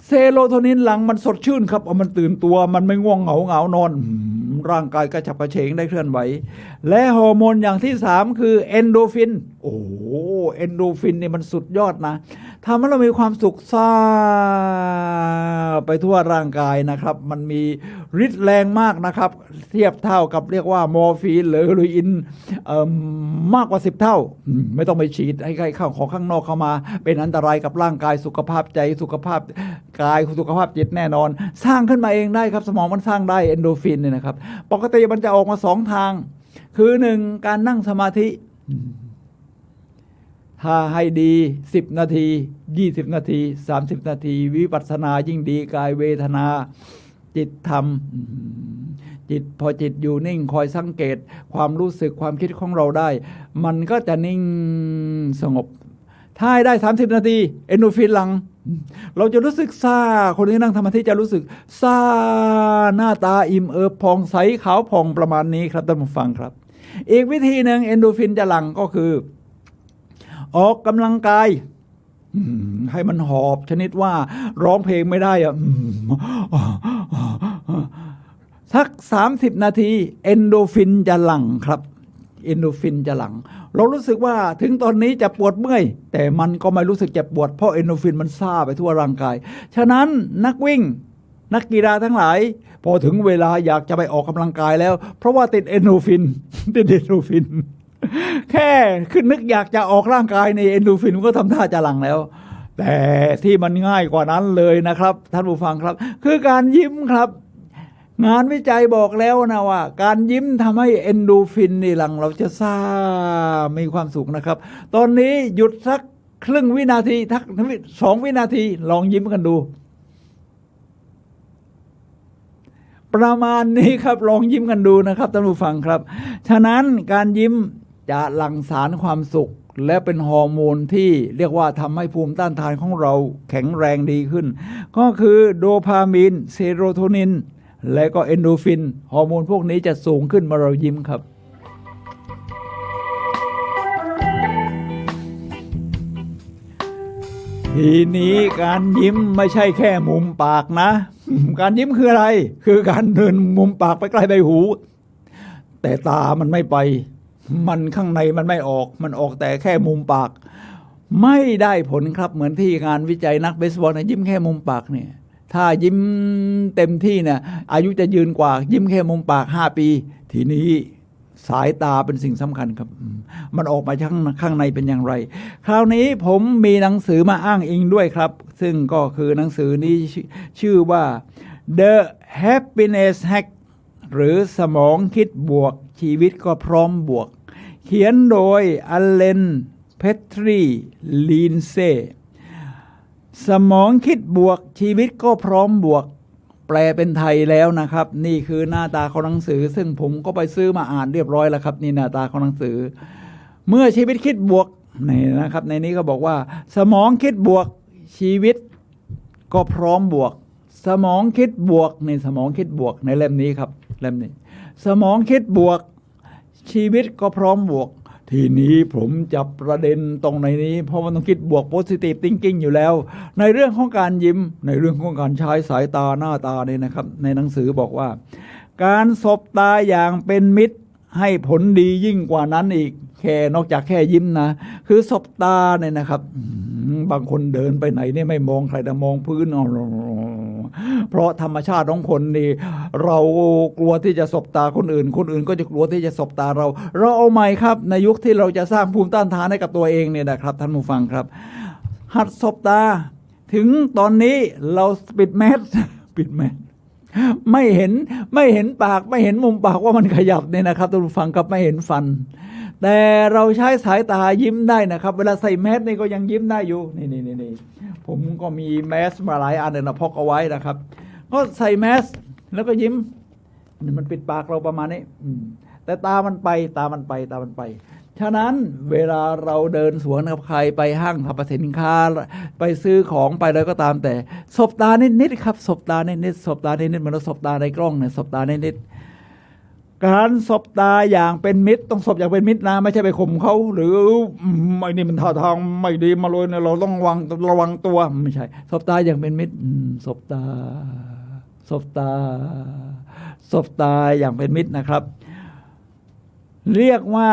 เซโรโทนินหลั่งมันสดชื่นครับมันตื่นตัวมันไม่ง่วงเหงานอนร่างกายกระฉับกระเฉงได้เคลื่อนไหวและฮอร์โมนอย่างที่3คือเอนโดฟินโอ้เอนโดฟินนี่มันสุดยอดนะทำให้เรามีความสุขซ่าไปทั่วร่างกายนะครับมันมีฤทธิ์แรงมากนะครับเทียบเท่ากับเรียกว่ามอร์ฟีนหรือเฮโรอีนมากกว่า10 เท่าไม่ต้องไปฉีดให้ใครเข้าของข้างนอกเข้ามาเป็นอันตรายกับร่างกายสุขภาพใจสุขภาพกายสุขภาพจิตแน่นอนสร้างขึ้นมาเองได้ครับสมองมันสร้างได้เอนโดฟินเนี่ยนะครับปกติมันจะออกมา2 ทางคือ1การนั่งสมาธิถ้าให้ดี10 นาที20 นาที30 นาทีวิปัสสนายิ่งดีกายเวทนาจิตธรรมจิตพอจิตอยู่นิ่งคอยสังเกตความรู้สึกความคิดของเราได้มันก็จะนิ่งสงบถ้าให้ได้30 นาทีเอนโดฟินหลั่งเราจะรู้สึกซ่าคนที่นั่งสมาธิจะรู้สึกซ่าหน้าตาอิ่มเอิบผ่องใสขาวผ่องประมาณนี้ครับท่านผู้ฟังครับอีกวิธีหนึ่งเอนโดฟินจะหลั่งก็คือออกกำลังกายให้มันหอบชนิดว่าร้องเพลงไม่ได้อะสัก30 นาทีเอนโดฟินจะหลั่งครับเอนโดฟินจะหลั่งเรารู้สึกว่าถึงตอนนี้จะปวดเมื่อยแต่มันก็ไม่รู้สึกเจ็บปวดเพราะเอนโดฟินมันซ่าไปทั่วร่างกายฉะนั้นนักวิ่งนักกีฬาทั้งหลายพอถึงเวลาอยากจะไปออกกำลังกายแล้วเพราะว่าติดเอนโดฟินแค่ขึ้นนึกอยากจะออกร่างกายในเอนโดฟินก็ทำท่าจะหลั่งแล้วแต่ที่มันง่ายกว่านั้นเลยนะครับท่านผู้ฟังครับคือการยิ้มครับงานวิจัยบอกแล้วนะว่าการยิ้มทำให้เอนโดฟินนี่หลั่งเราจะซ่ามีความสุขนะครับตอนนี้หยุดสักครึ่งวินาทีทัก2 วินาทีลองยิ้มกันดูประมาณนี้ครับลองยิ้มกันดูนะครับท่านผู้ฟังครับฉะนั้นการยิ้มจะหลั่งสารความสุขและเป็นฮอร์โมนที่เรียกว่าทำให้ภูมิต้านทานของเราแข็งแรงดีขึ้นก็คือโดพามีนเซโรโทนินและก็เอนโดฟินฮอร์โมนพวกนี้จะสูงขึ้นเมื่อเรายิ้มครับทีนี้การยิ้มไม่ใช่แค่มุมปากนะการยิ้มคืออะไรคือการเดินมุมปากไปใกล้ใบหูแต่ตามันไม่ไปมันข้างในมันไม่ออกมันออกแต่แค่มุมปากไม่ได้ผลครับเหมือนที่งานวิจัยนักเบสบอลยิ้มแค่มุมปากเนี่ยถ้ายิ้มเต็มที่เนี่ยอายุจะยืนกว่ายิ้มแค่มุมปาก5 ปีทีนี้สายตาเป็นสิ่งสำคัญครับมันออกมาข้างในเป็นอย่างไรคราวนี้ผมมีหนังสือมาอ้างอิงด้วยครับซึ่งก็คือหนังสือนี้ชื่อว่า The Happiness Hack หรือสมองคิดบวกชีวิตก็พร้อมบวกเขียนโดยอเลนเพทรีลีนเซ่สมองคิดบวกชีวิตก็พร้อมบวกแปลเป็นไทยแล้วนะครับนี่คือหน้าตาของหนังสือซึ่งผมก็ไปซื้อมาอ่านเรียบร้อยแล้วครับนี่หน้าตาของหนังสือเมื่อชีวิตคิดบวกนี่นะครับในนี้ก็บอกว่าสมองคิดบวกชีวิตก็พร้อมบวกสมองคิดบวกในสมองคิดบวกในเล่มนี้ครับเล่มนี้สมองคิดบวกชีวิตก็พร้อมบวกทีนี้ผมจับประเด็นตรงในนี้เพราะมันต้องคิดบวก positive thinking อยู่แล้วในเรื่องของการยิ้มในเรื่องของการใช้สายตาหน้าตาเนี่ยนะครับในหนังสือบอกว่าการสบตาอย่างเป็นมิตรให้ผลดียิ่งกว่านั้นอีกแค่นอกจากแค่ยิ้มนะคือสบตาเนี่ยนะครับบางคนเดินไปไหนเนี่ยไม่มองใครแต่มองพื้นเพราะธรรมชาติของคนนี่เรากลัวที่จะสบตาคนอื่นก็จะกลัวที่จะสบตาเราเอาใหม่ครับในยุคที่เราจะสร้างภูมิต้านทานให้กับตัวเองเนี่ยนะครับท่านผู้ฟังครับหัดสบตาถึงตอนนี้เราปิดแมสไม่เห็นปากไม่เห็นมุมปากว่ามันขยับเนี่ยนะครับท่านผู้ฟังครับไม่เห็นฟันแต่เราใช้สายตายิ้มได้นะครับเวลาใส่แมสนี่ก็ยังยิ้มได้อยู่นี่ผมก็มีแมสมาหลายอันเลยนะพกเอาไว้นะครับก็ใส่แมสแล้วก็ยิ้มมันปิดปากเราประมาณนี้แต่ตามันไปฉ ฉะนั้นเวลาเราเดินสวนกับใครไปห้างสรรพสินค้าไปซื้อของไปอะไรก็ตามแต่สบตานิดๆครับสบตานิดๆสบตานิดๆเหมือนเราสบตาในกล้องเนี่ยสบตานิดๆการสบตาอย่างเป็นมิตรต้องสบอย่างเป็นมิตรนะไม่ใช่ไปข่มเขาหรือไม่นี่มันท่าทางไม่ดีมาเลยเนี่ยเราต้องระวังตัวไม่ใช่สบตาอย่างเป็นมิตรสบตาสบตาสบตาอย่างเป็นมิตรนะครับเรียกว่า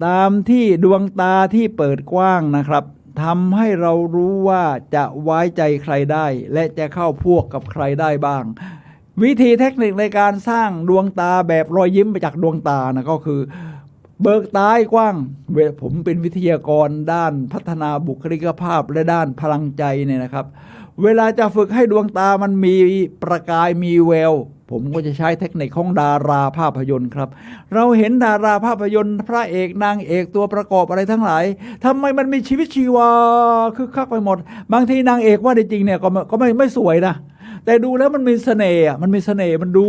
ตามที่ดวงตาที่เปิดกว้างนะครับทำให้เรารู้ว่าจะไว้ใจใครได้และจะเข้าพวกกับใครได้บ้างวิธีเทคนิคในการสร้างดวงตาแบบรอยยิ้มไปจากดวงตานะก็คือเบิกตาให้กว้างผมเป็นวิทยากรด้านพัฒนาบุคลิกภาพและด้านพลังใจเนี่ยนะครับเวลาจะฝึกให้ดวงตามันมีประกายมีแววผมก็จะใช้เทคนิคของดาราภาพยนตร์ครับเราเห็นดาราภาพยนตร์พระเอกนางเอกตัวประกอบอะไรทั้งหลายทำไมมันมีชีวิตชีวาคึกคักไปหมดบางทีนางเอกว่าจริงๆเนี่ยก็ไม่สวยนะแต่ดูแล้วมันมีเสน่ห์มันมีเสน่ห์มันดู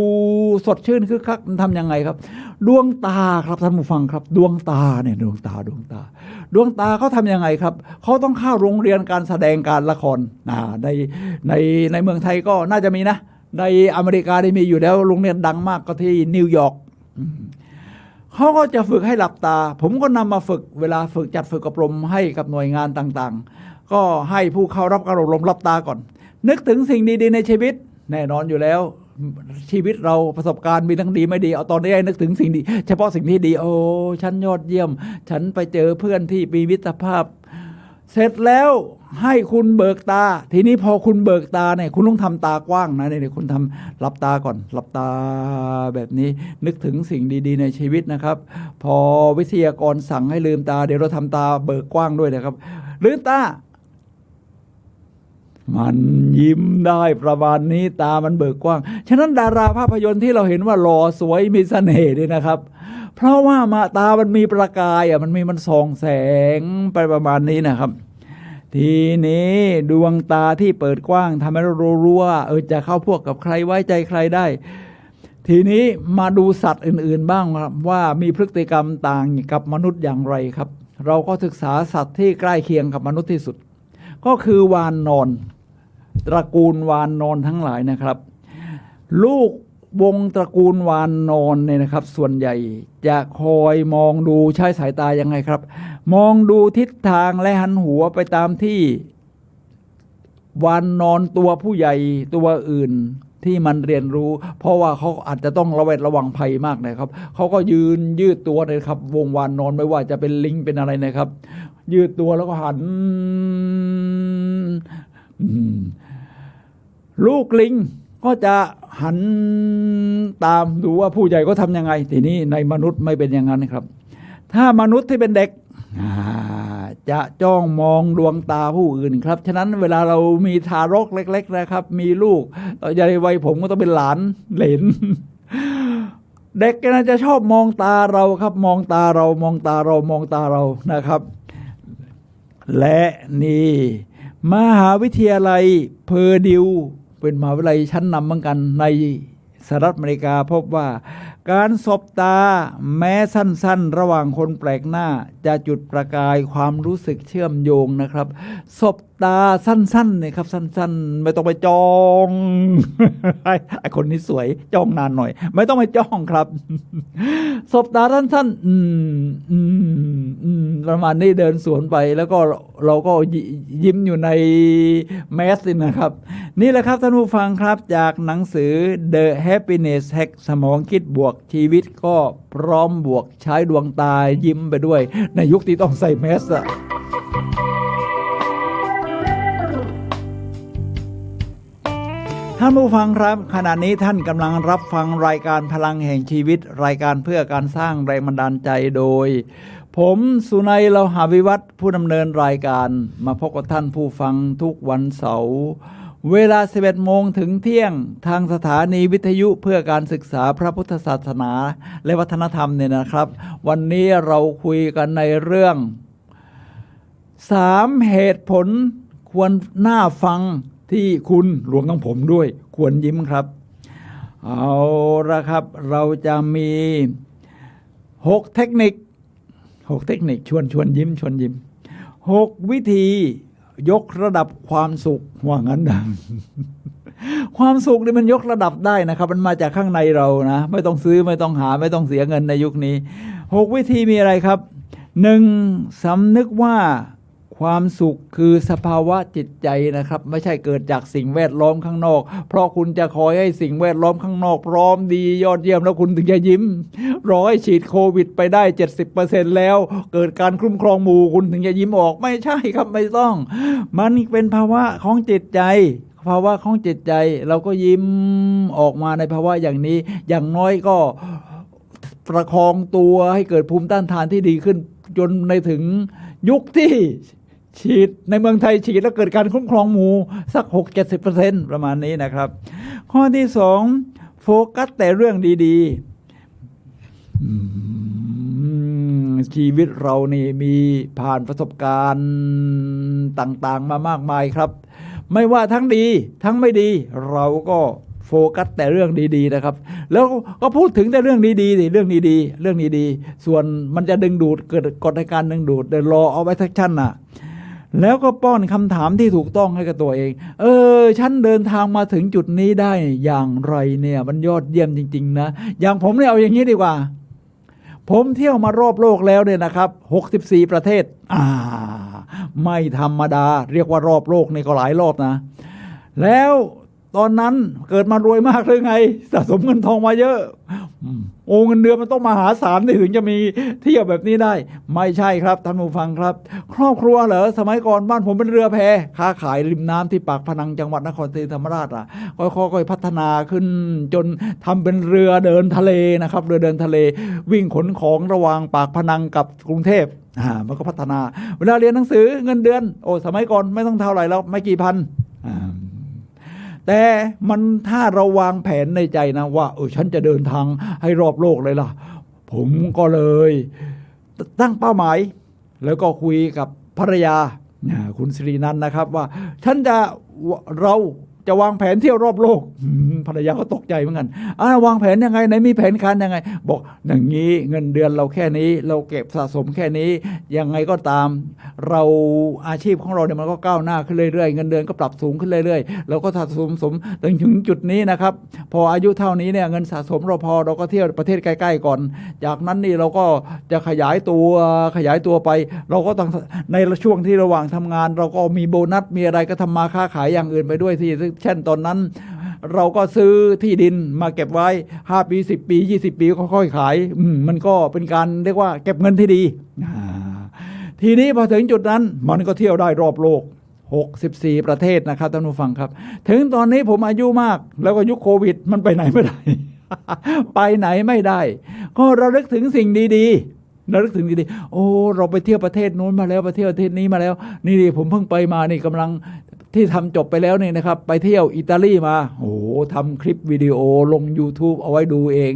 สดชื่นคึกคักมันทำยังไงครับดวงตาครับท่านผู้ฟังครับดวงตาเนี่ยดวงตาเขาทำยังไงครับเขาต้องเข้าโรงเรียนการแสดงการละครในเมืองไทยก็น่าจะมีนะในอเมริกาได้มีอยู่แล้วโรงเรียนดังมากก็ที่นิวยอร์กเขาก็จะฝึกให้หลับตาผมก็นำมาฝึกเวลาฝึกจัดฝึกอบรมให้กับหน่วยงานต่างๆก็ให้ผู้เข้ารับการอบรมหลับตาก่อนนึกถึงสิ่งดีๆในชีวิตแน่นอนอยู่แล้วชีวิตเราประสบการณ์มีทั้งดีไม่ดีเอาตอนนี้ให้นึกถึงสิ่งดีเฉพาะสิ่งที่ดีโอ้ฉันยอดเยี่ยมฉันไปเจอเพื่อนที่มีมิตรภาพเสร็จแล้วให้คุณเบิกตาทีนี้พอคุณเบิกตาเนี่ยคุณต้องทำตากว้างนะเนี่ยคุณทำหลับตาก่อนหลับตาแบบนี้นึกถึงสิ่งดีๆในชีวิตนะครับพอวิทยากรสั่งให้ลืมตาเดี๋ยวเราทำตาเบิกกว้างด้วยนะครับลืมตามันยิ้มได้ประมาณนี้ตามันเบิกกว้างฉะนั้นดาราภาพยนตร์ที่เราเห็นว่าหล่อสวยมีเสน่ห์นี่นะครับเพราะว่าตามันมีประกายมันส่องแสงไปประมาณนี้นะครับทีนี้ดวงตาที่เปิดกว้างทำให้เรารู้ว่าจะเข้าพวกกับใครไว้ใจใครได้ทีนี้มาดูสัตว์อื่นๆบ้างครับว่ามีพฤติกรรมต่างกับมนุษย์อย่างไรครับเราก็ศึกษาสัตว์ที่ใกล้เคียงกับมนุษย์ที่สุดก็คือวาฬนอนตระกูลวาฬนอนทั้งหลายนะครับลูกวงตระกูลวาฬนอนเนี่ยนะครับส่วนใหญ่จะคอยมองดูใช้สายตายังไงครับมองดูทิศทางและหันหัวไปตามที่วาฬนอนตัวผู้ใหญ่ตัวอื่นที่มันเรียนรู้เพราะว่าเขาอาจจะต้องระวังภัยมากนะครับเขาก็ยืดตัวเลยครับวงวาฬนอนไม่ว่าจะเป็นลิงเป็นอะไรนะครับยืดตัวแล้วก็หันลูกลิงก็จะหันตามดูว่าผู้ใหญ่ก็ทำยังไงทีนี้ในมนุษย์ไม่เป็นอย่างนั้นครับถ้ามนุษย์ที่เป็นเด็กจะจ้องมองดวงตาผู้อื่นครับฉะนั้นเวลาเรามีทารกเล็กๆนะครับมีลูกอย่าในวัยผมก็ต้องเป็นหลานเหลนเด็กก็จะชอบมองตาเราครับมองตาเรานะครับและนี่มหาวิทยาลัยเพอร์ดิวเป็นมหาวิทยาลัยชั้นนำเหมือนกันในสหรัฐอเมริกาพบว่าการสบตาแม้สั้นๆระหว่างคนแปลกหน้าจะจุดประกายความรู้สึกเชื่อมโยงนะครับสบตาสั้นๆเนี่ยครับสั้นๆไม่ต้องไปจ้องไอ้คนนี้สวยจ้องนานหน่อยไม่ต้องไปจ้องครับสบตาสั้นๆประมาณนี้เดินสวนไปแล้วก็เราก็ยิ้มอยู่ในแมสนะครับนี่แหละครับท่านผู้ฟังครับจากหนังสือ The Happiness Hack สมองคิดบวกชีวิตก็พร้อมบวกใช้ดวงตายิ้มไปด้วยในยุคที่ต้องใส่แมสท่านผู้ฟังครับขณะนี้ท่านกำลังรับฟังรายการพลังแห่งชีวิตรายการเพื่อการสร้างแรงบันดาลใจโดยผมสุนัยเลาหาวิวัฒน์ผู้ดำเนินรายการมาพบกับท่านผู้ฟังทุกวันเสาร์เวลา 11 โมงถึงเที่ยงทางสถานีวิทยุเพื่อการศึกษาพระพุทธศาสนาและวัฒนธรรมเนี่ยนะครับวันนี้เราคุยกันในเรื่อง3เหตุผลควรน่าฟังที่คุณรวมทั้งผมด้วยควรยิ้มครับเอาละครับเราจะมี6เทคนิค 6 เทคนิคชวนยิ้ม6 วิธียกระดับความสุขว่างั้นดัง ความสุขนี่มันยกระดับได้นะครับมันมาจากข้างในเรานะไม่ต้องซื้อไม่ต้องหาไม่ต้องเสียเงินในยุคนี้6 วิธีมีอะไรครับ 1. สำนึกว่าความสุขคือสภาวะจิตใจนะครับไม่ใช่เกิดจากสิ่งแวดล้อมข้างนอกเพราะคุณจะคอยให้สิ่งแวดล้อมข้างนอกพร้อมดียอดเยี่ยมแล้วคุณถึงจะยิ้มรอให้ฉีดโควิดไปได้ 70% แล้วเกิดการคุ้มครองหมู่คุณถึงจะยิ้มออกไม่ใช่ครับไม่ต้องมันเป็นภาวะของจิตใจภาวะของจิตใจเราก็ยิ้มออกมาในภาวะอย่างนี้อย่างน้อยก็ประคองตัวให้เกิดภูมิต้านทานที่ดีขึ้นจนในถึงยุคที่ฉีดในเมืองไทยฉีดแล้วเกิดการคุ้มครองหมู่สัก 60-70% ประมาณนี้นะครับข้อที่ 2โฟกัสแต่เรื่องดีๆชีวิตเรานี่มีผ่านประสบการณ์ต่างๆมามากมายครับไม่ว่าทั้งดีทั้งไม่ดีเราก็โฟกัสแต่เรื่องดีๆนะครับแล้วก็พูดถึงแต่เรื่องดีๆสิเรื่องดีๆส่วนมันจะดึงดูดเกิดกฎในการดึงดูดThe Law of Attractionน่ะแล้วก็ป้อนคำถามที่ถูกต้องให้กับตัวเองฉันเดินทางมาถึงจุดนี้ได้อย่างไรเนี่ยมันยอดเยี่ยมจริงๆนะอย่างผมเนี่ยเอาอย่างนี้ดีกว่าผมเที่ยวมารอบโลกแล้วเนี่ยนะครับ64 ประเทศไม่ธรรมดาเรียกว่ารอบโลกนี่ก็หลายรอบนะแล้วตอนนั้นเกิดมารวยมากเลยไงสะสมเงินทองมาเยอะเงินเดือนมันต้องมหาศาลถึงจะมีเที่ยวแบบนี้ได้ไม่ใช่ครับท่านผู้ฟังครับครอบครัวเหรอสมัยก่อนบ้านผมเป็นเรือแพค้าขายริมน้ำที่ปากพนังจังหวัดนครศรีธรรมราชค่อยๆพัฒนาขึ้นจนทำเป็นเรือเดินทะเลนะครับเรือเดินทะเลวิ่งขนของระหว่างปากพนังกับกรุงเทพมันก็พัฒนาเวลาเรียนหนังสือเงินเดือนสมัยก่อนไม่ต้องเท่าไหร่แล้วไม่กี่พันแต่มันถ้าเราวางแผนในใจนะว่าฉันจะเดินทางให้รอบโลกเลยล่ะผมก็เลยตั้งเป้าหมายแล้วก็คุยกับภรรยาคุณสิรินันท์นะครับว่าเราจะวางแผนเที่ยวรอบโลกภรรยาก็ตกใจเหมือนกันวางแผนยังไงไหนมีแผนการยังไงบอกอย่างนี้เงินเดือนเราแค่นี้เราเก็บสะสมแค่นี้ยังไงก็ตามเราอาชีพของเราเนี่ยมันก็ก้าวหน้าขึ้นเรื่อยๆเงินเดือนก็ปรับสูงขึ้นเรื่อยๆเราก็สะสมถึงจุดนี้นะครับพออายุเท่านี้เนี่ยเงินสะสมเราก็เที่ยวประเทศใกล้ๆก่อนจากนั้นนี่เราก็จะขยายตัวไปเราก็ต้องในช่วงที่ระหว่างทำงานเราก็มีโบนัสมีอะไรก็ทำมาค้าขายอย่างอื่นไปด้วยที่เช่นตอนนั้นเราก็ซื้อที่ดินมาเก็บไว้5 ปี10 ปี20 ปีค่อยๆขายมันก็เป็นการเรียกว่าเก็บเงินที่ดีทีนี้พอถึงจุดนั้นมันก็เที่ยวได้รอบโลก64 ประเทศนะครับท่านผู้ฟังครับถึงตอนนี้ผมอายุมากแล้วก็ยุคโควิดมันไปไหนไม่ได้ ไปไหนไม่ได้ก็ระลึกถึงสิ่งดีๆระลึกถึงดีๆเราไปเที่ยวประเทศนู้นมาแล้วไปเที่ยวประเทศนี้มาแล้วนี่ผมเพิ่งไปมานี่กำลังที่ทำจบไปแล้วนี่นะครับไปเที่ยวอิตาลีมาทำคลิปวิดีโอลง YouTube เอาไว้ดูเอง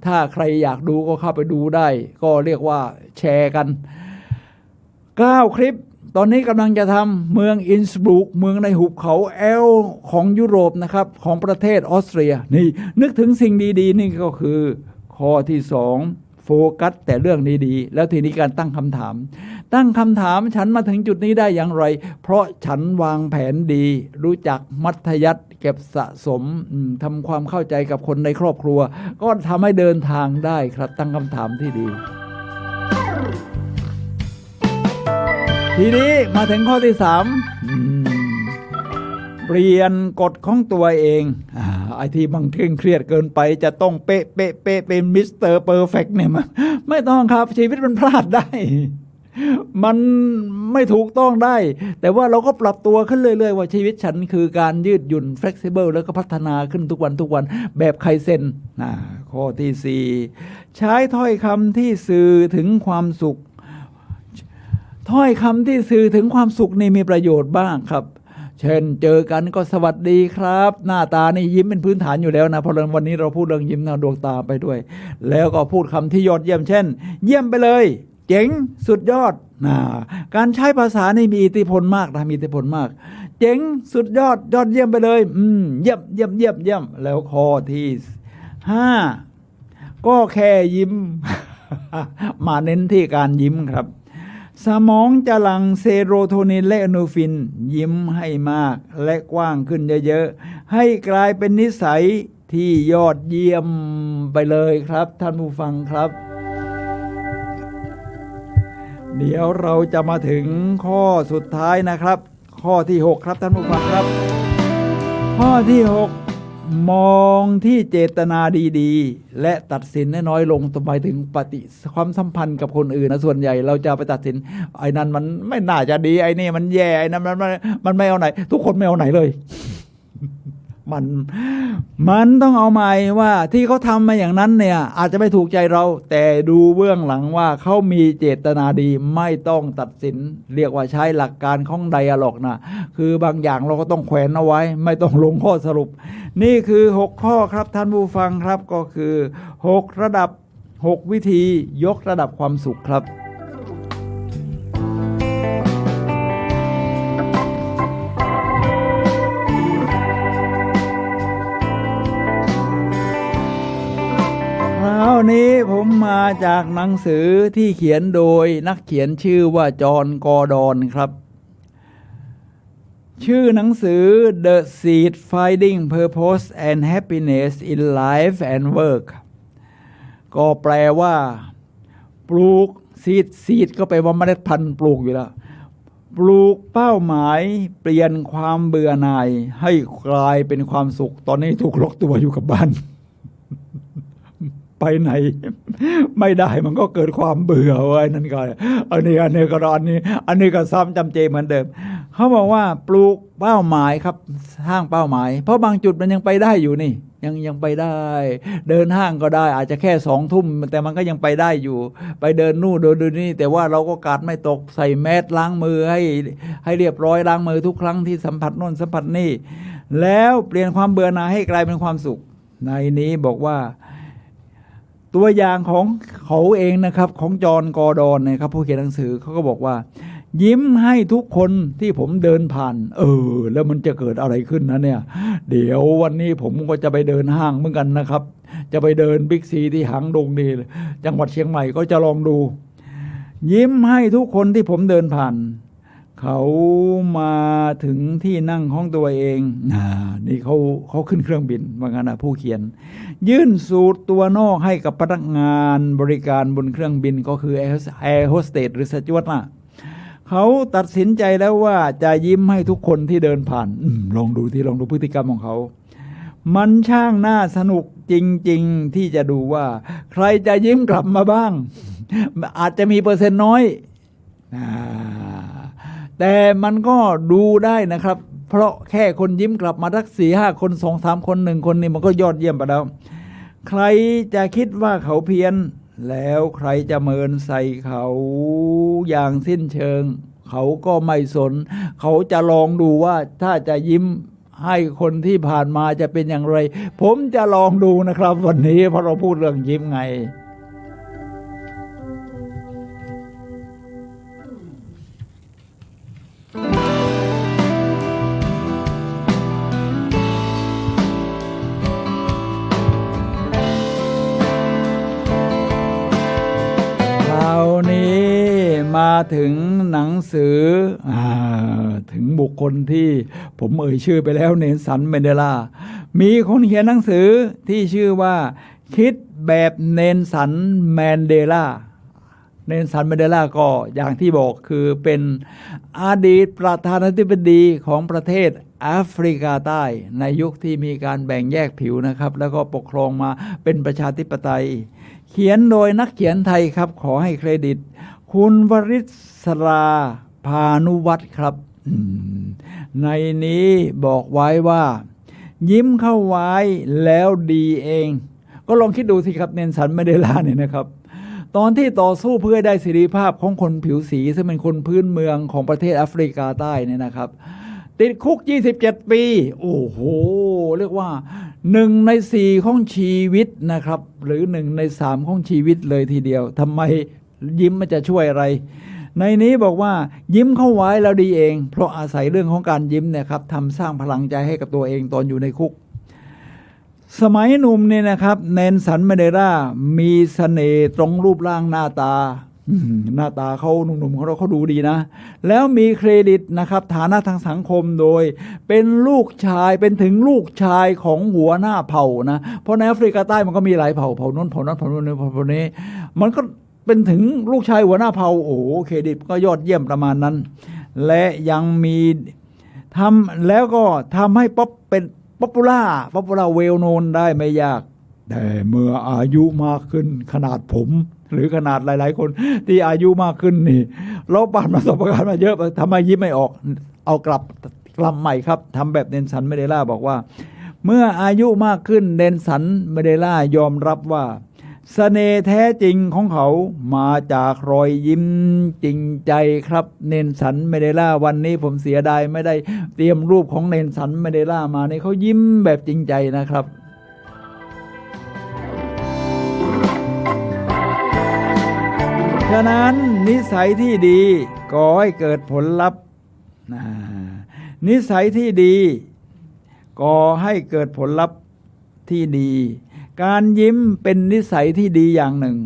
ถ้าใครอยากดูก็เข้าไปดูได้ก็เรียกว่าแชร์กัน9 คลิปตอนนี้กำลังจะทำเมืองอินสบรูกเมืองในหุบเขาแอลของยุโรปนะครับของประเทศออสเตรียนี่นึกถึงสิ่งดีๆนี่ก็คือข้อที่ 2โฟกัสแต่เรื่องดีๆแล้วทีนี้การตั้งคำถามฉันมาถึงจุดนี้ได้อย่างไรเพราะฉันวางแผนดีรู้จักมัธยัสถ์เก็บสะสมทำความเข้าใจกับคนในครอบครัวก็ทำให้เดินทางได้ครับตั้งคำถามที่ดีทีนี้มาถึงข้อที่ 3เปลี่ยนกฎของตัวเองไอ้ที่บางเคร่งเครียดเกินไปจะต้องเป๊ะเป็นมิสเตอร์เพอร์เฟกต์เนี่ยไม่ต้องครับชีวิตมันพลาดได้มันไม่ถูกต้องได้แต่ว่าเราก็ปรับตัวขึ้นเรื่อยๆว่าชีวิตฉันคือการยืดหยุ่น flexible แล้วก็พัฒนาขึ้นทุกวันแบบไคเซ็นข้อที่ 4ใช้ถ้อยคำที่สื่อถึงความสุขถ้อยคำที่สื่อถึงความสุขนี่มีประโยชน์บ้างครับเช่นเจอกันก็สวัสดีครับหน้าตานี่ยิ้มเป็นพื้นฐานอยู่แล้วนะเพราะวันนี้เราพูดเรื่องยิ้มทางดวงตาไปด้วยแล้วก็พูดคำที่ยอดเยี่ยมเช่นเยี่ยมไปเลยเจ๋งสุดยอดการใช้ภาษานี่มีอิทธิพลมากนะมีอิทธิพลมากเจ๋งสุดยอดเยี่ยมไปเลยเยี่ยมแล้วข้อที่ 5ก็แค่ยิ้ม มาเน้นที่การยิ้มครับสมองจะหลั่งเซโรโทนินและเอนโดรฟินยิ้มให้มากและกว้างขึ้นเยอะๆให้กลายเป็นนิสัยที่ยอดเยี่ยมไปเลยครับท่านผู้ฟังครับเดี๋ยวเราจะมาถึงข้อสุดท้ายนะครับข้อที่6ครับท่านผู้ฟังครับข้อที่6มองที่เจตนาดีๆและตัดสินน้อยลงต่อไปถึงปฏิความสัมพันธ์กับคนอื่นนะส่วนใหญ่เราจะไปตัดสินไอ้นั้นมันไม่น่าจะดีไอ้นี่มันแย่ไอ้นั้นมันไม่เอาไหนทุกคนไม่เอาไหนเลยมันต้องเอาใหม่ว่าที่เขาทำมาอย่างนั้นเนี่ยอาจจะไม่ถูกใจเราแต่ดูเบื้องหลังว่าเขามีเจตนาดีไม่ต้องตัดสินเรียกว่าใช้หลักการของไดอะล็อกนะคือบางอย่างเราก็ต้องแขวนเอาไว้ไม่ต้องลงข้อสรุปนี่คือ6ข้อครับท่านผู้ฟังครับก็คือ6ระดับ6วิธียกระดับความสุขครับคราวนี้ผมมาจากหนังสือที่เขียนโดยนักเขียนชื่อว่าจอห์นกอร์ดอนครับชื่อหนังสือ The Seed Finding Purpose and Happiness in Life and Work ก็แปลว่าปลูกซีดก็แปลว่าเมล็ดพันธุ์ปลูกอยู่แล้วปลูกเป้าหมายเปลี่ยนความเบื่อหน่ายให้กลายเป็นความสุขตอนนี้ถูกล็อกตัวอยู่กับบ้านไปไหนไม่ได้มันก็เกิดความเบื่อไว้นั่นก็อันนี้ก็ซ้ำจำเจเหมือนเดิมเขาบอกว่าปลูกเป้าหมายครับสร้างเป้าหมายเพราะบางจุดมันยังไปได้อยู่นี่ยังไปได้เดินห้างก็ได้อาจจะแค่20 ทุ่มแต่มันก็ยังไปได้อยู่ไปเดินนู่นเดินนี่แต่ว่าเราก็กาดไม่ตกใส่แมสล้างมือให้เรียบร้อยล้างมือทุกครั้งที่สัมผัสโน่นสัมผัสนี่แล้วเปลี่ยนความเบื่อหน่ายให้กลายเป็นความสุขในนี้บอกว่าตัวอย่างของเขาเองนะครับของจอห์นกอร์ดอนนะครับผู้เขียนหนังสือเขาก็บอกว่ายิ้มให้ทุกคนที่ผมเดินผ่านแล้วมันจะเกิดอะไรขึ้นนะเนี่ยเดี๋ยววันนี้ผมก็จะไปเดินห้างเหมือนกันนะครับจะไปเดินบิ๊กซีที่หางดงนี่จังหวัดเชียงใหม่ก็จะลองดูยิ้มให้ทุกคนที่ผมเดินผ่านเขามาถึงที่นั่งของตัวเองนี่เขาขึ้นเครื่องบินว่างั้นนะผู้เขียนยื่นสูตรตัวนอกให้กับพนักงานบริการบนเครื่องบินก็คือแอร์โฮสเตสหรือสจ๊วตน่ะเขาตัดสินใจแล้วว่าจะยิ้มให้ทุกคนที่เดินผ่านลองดูพฤติกรรมของเขามันช่างน่าสนุกจริงๆที่จะดูว่าใครจะยิ้มกลับมาบ้างอาจจะมีเปอร์เซ็นต์น้อยแต่มันก็ดูได้นะครับเพราะแค่คนยิ้มกลับมาสัก 4-5 คน 2-3 คน 1 คนนี่มันก็ยอดเยี่ยมไปแล้วใครจะคิดว่าเขาเพี้ยนแล้วใครจะเมินใส่เขาอย่างสิ้นเชิงเขาก็ไม่สนเขาจะลองดูว่าถ้าจะยิ้มให้คนที่ผ่านมาจะเป็นอย่างไรผมจะลองดูนะครับวันนี้เพราะเราพูดเรื่องยิ้มไงมาถึงหนังสือถึงบุคคลที่ผมเอ่ยชื่อไปแล้วเนลสันแมนเดลามีคนเขียนหนังสือที่ชื่อว่าคิดแบบเนลสันแมนเดลาเนลสันแมนเดลาก็อย่างที่บอกคือเป็นอดีตประธานาธิบดีของประเทศแอฟริกาใต้ในยุคที่มีการแบ่งแยกผิวนะครับแล้วก็ปกครองมาเป็นประชาธิปไตยเขียนโดยนักเขียนไทยครับขอให้เครดิตคุณวริศราพานุวัฒน์ครับในนี้บอกไว้ว่ายิ้มเข้าไว้แล้วดีเองก็ลองคิดดูสิครับเนลสันแมนเดลาเนี่ยนะครับตอนที่ต่อสู้เพื่อได้เสรีภาพของคนผิวสีซึ่งเป็นคนพื้นเมืองของประเทศแอฟริกาใต้เนี่ยนะครับติดคุก27 ปีโอ้โหเรียกว่า1 ใน 4ของชีวิตนะครับหรือ1 ใน 3ของชีวิตเลยทีเดียวทำไมยิ้มมันจะช่วยอะไรในนี้บอกว่ายิ้มเข้าไว้แล้วดีเองเพราะอาศัยเรื่องของการยิ้มเนี่ยครับทำสร้างพลังใจให้กับตัวเองตอนอยู่ในคุก สมัยหนุ่มเนี่ยนะครับเนลสันมาเดล่ามีเสน่ห์ตรงรูปร่างหน้าตาหน้าตาเขาหนุ่มๆเขาดูดีนะแล้วมีเครดิตนะครับฐานะทางสังคมโดยเป็นลูกชายเป็นถึงลูกชายของหัวหน้าเผ่านะเพราะในแอฟริกาใต้มันก็มีหลายเผ่าโน้นเผ่านั้นเผ่าโน้นเผ่านี้มันก็เป็นถึงลูกชายหัวหน้าเผ่าโอ้เครดิตก็ยอดเยี่ยมประมาณนั้นและยังมีแล้วก็ทำให้เป็นป๊อปปูล่าเวลโนนได้ไม่ยากแต่เมื่ออายุมากขึ้นขนาดผมหรือขนาดหลายๆคนที่อายุมากขึ้นนี่เราผ่านประสบการณ์มาเยอะทำไมยิ้มไม่ออกเอากลับใหม่ครับทำแบบเนลสันมาเดล่าบอกว่าเมื่ออายุมากขึ้นเนลสันมาเดล่ายอมรับว่าเสน่ห์แท้จริงของเขามาจากรอยยิ้มจริงใจครับเนลสันมาเดล่าวันนี้ผมเสียดายไม่ได้เตรียมรูปของเนลสันมาเดล่ามาเนี่ยเขายิ้มแบบจริงใจนะครับฉะนั้นนิสัยที่ดีก่อให้เกิดผลลัพธ์นิสัยที่ดีก่อให้เกิดผลลัพธ์ที่ดีการยิ้มเป็นนิสัยที่ดีอย่างหนึ่ง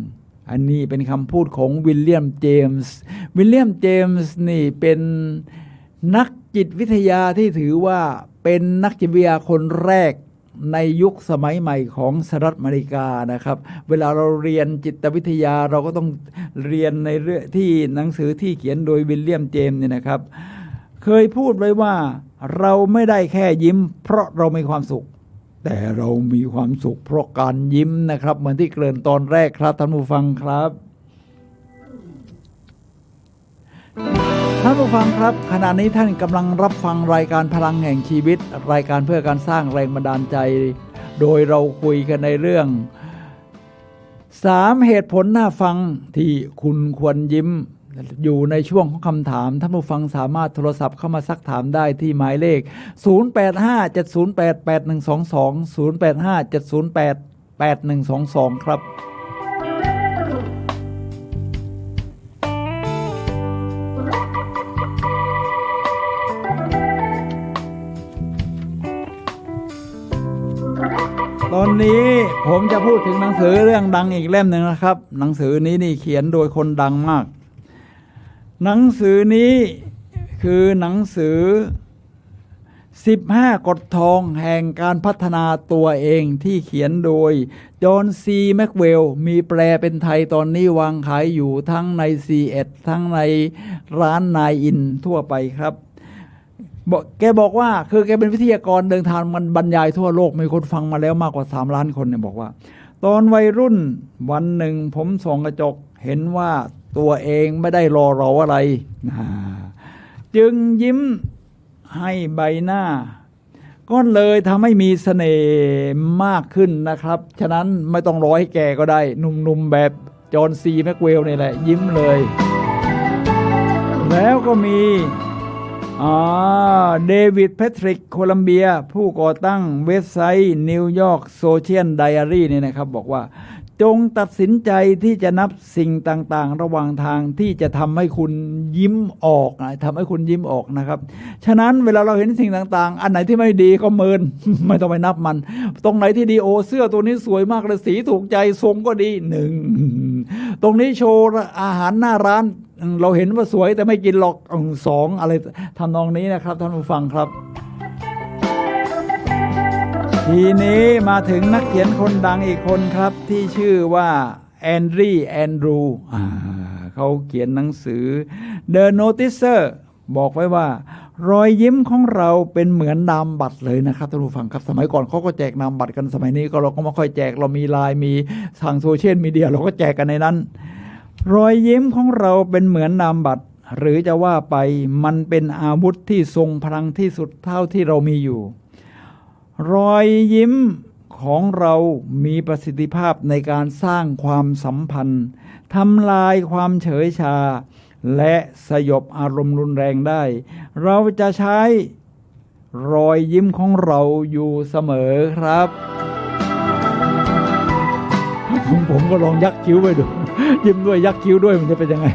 อันนี้เป็นคำพูดของวิลเลียมเจมส์นี่เป็นนักจิตวิทยาที่ถือว่าเป็นนักจิตวิทยาคนแรกในยุคสมัยใหม่ของสหรัฐอเมริกานะครับเวลาเราเรียนจิตวิทยาเราก็ต้องเรียนในเรื่องที่หนังสือที่เขียนโดยวิลเลียมเจมส์เนี่ยนะครับเคยพูดไว้ว่าเราไม่ได้แค่ยิ้มเพราะเรามีความสุขแต่เรามีความสุขเพราะการยิ้มนะครับเหมือนที่เกริ่นตอนแรกครับท่านผู้ฟังครับขณะนี้ท่านกำลังรับฟังรายการพลังแห่งชีวิตรายการเพื่อการสร้างแรงบันดาลใจโดยเราคุยกันในเรื่อง3เหตุผลน่าฟังที่คุณควรยิ้มอยู่ในช่วงของคำถามท่านผู้ฟังสามารถโทรศัพท์เข้ามาซักถามได้ที่หมายเลข0857088122 0857088122 ครับตอนนี้ผมจะพูดถึงหนังสือเรื่องดังอีกเล่มหนึ่งนะครับหนังสือนี้นี่เขียนโดยคนดังมากหนังสือนี้คือหนังสือ15กฎทองแห่งการพัฒนาตัวเองที่เขียนโดยจอห์นซีแม็กเวลมีแปลเป็นไทยตอนนี้วางขายอยู่ทั้งใน C1 ทั้งในร้านนายอินทั่วไปครับแกบอกว่าคือแกเป็นวิทยากรเดินทางมันบรรยายทั่วโลกมีคนฟังมาแล้วมากกว่า3ล้านคนเนี่ยบอกว่าตอนวัยรุ่นวันหนึ่งผมส่องกระจกเห็นว่าตัวเองไม่ได้รออะไรจึงยิ้มให้ใบหน้าก็เลยทำให้มีเสน่ห์มากขึ้นนะครับฉะนั้นไม่ต้องรอให้แก่ก็ได้หนุ่มๆแบบจอห์นซีแม็กเวลนี่แหละยิ้มเลยแล้วก็มีเดวิดแพทริกโคลัมเบียผู้ก่อตั้งเว็บไซต์นิวยอร์กโซเชียลไดอารี่นี่นะครับบอกว่าจงตัดสินใจที่จะนับสิ่งต่างๆระหว่างทางที่จะทำให้คุณยิ้มออกนะครับฉะนั้นเวลาเราเห็นสิ่งต่างๆอันไหนที่ไม่ดีก็เมิน ไม่ต้องไปนับมันตรงไหนที่ดีโอเสื้อตัวนี้สวยมากเลยสีถูกใจทรงก็ดี1ตรงนี้โชว์อาหารหน้าร้านเราเห็นว่าสวยแต่ไม่กินหรอก2อะไรทำนองนี้นะครับท่านผู้ฟังครับทีนี้มาถึงนักเขียนคนดังอีกคนครับที่ชื่อว่าแอนดรูเขาเขียนหนังสือ The Noticer บอกไว้ว่ารอยยิ้มของเราเป็นเหมือนนามบัตรเลยนะครับท่านผู้ฟังครับสมัยก่อนเขาก็แจกนามบัตรกันสมัยนี้ก็เราก็ไม่ค่อยแจกเรามีไลน์มีทางโซเชียลมีเดียเราก็แจกกันในนั้นรอยยิ้มของเราเป็นเหมือนนามบัตรหรือจะว่าไปมันเป็นอาวุธที่ทรงพลังที่สุดเท่าที่เรามีอยู่รอยยิ้มของเรามีประสิทธิภาพในการสร้างความสัมพันธ์ทำลายความเฉยชาและสยบอารมณ์รุนแรงได้เราจะใช้รอยยิ้มของเราอยู่เสมอครับผมก็ลองยักคิ้วไปดูยิ้มด้วยยักคิ้วด้วยมันจะเป็นยังไง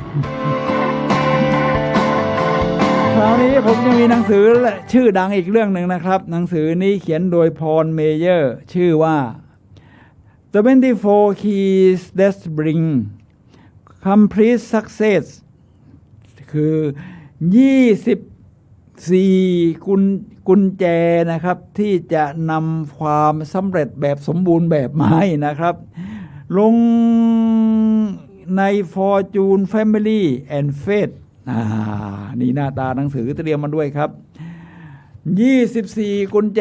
ครั้ง อนนี้ผมยังมีหนังสือชื่อดังอีกเรื่องหนึ่งนะครับหนังสือนี้เขียนโดยพอลเมเยอร์ชื่อว่า24 Keys That Bring Complete Success คือ24กุญแจนะครับที่จะนำความสำเร็จแบบสมบูรณ์แบบมาให้นะครับลงใน Fortune Family and Faith นี่หน้าตาหนังสือเตรียมมาด้วยครับ24กุญแจ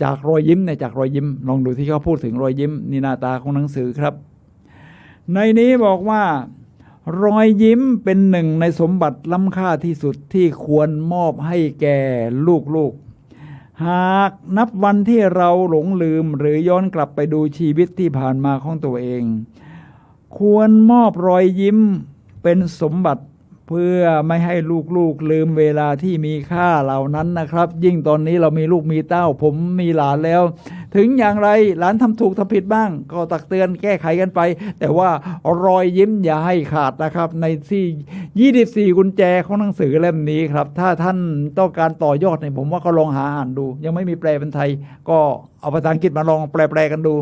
จากรอยยิ้มเนี่ยจากรอยยิ้มลองดูที่เขาพูดถึงรอยยิ้มนี่หน้าตาของหนังสือครับในนี้บอกว่ารอยยิ้มเป็นหนึ่งในสมบัติล้ำค่าที่สุดที่ควรมอบให้แก่ลูกๆหากนับวันที่เราหลงลืมหรือย้อนกลับไปดูชีวิตที่ผ่านมาของตัวเองควรมอบรอยยิ้มเป็นสมบัติเพื่อไม่ให้ลูกๆลืมเวลาที่มีค่าเหล่านั้นนะครับยิ่งตอนนี้เรามีลูกมีเต้าผมมีหลานแล้วถึงอย่างไรหลานทำถูกทำผิดบ้างก็ตักเตือนแก้ไขกันไปแต่ว่ารอยยิ้มอย่าให้ขาดนะครับในที่24กุญแจของหนังสือเล่มนี้ครับถ้าท่านต้องการต่อยอดเนี่ยผมว่าก็ลองหาอ่านดูยังไม่มีแปลเป็นไทยก็เอาภาษาอังกฤษมาลองแปลกันดู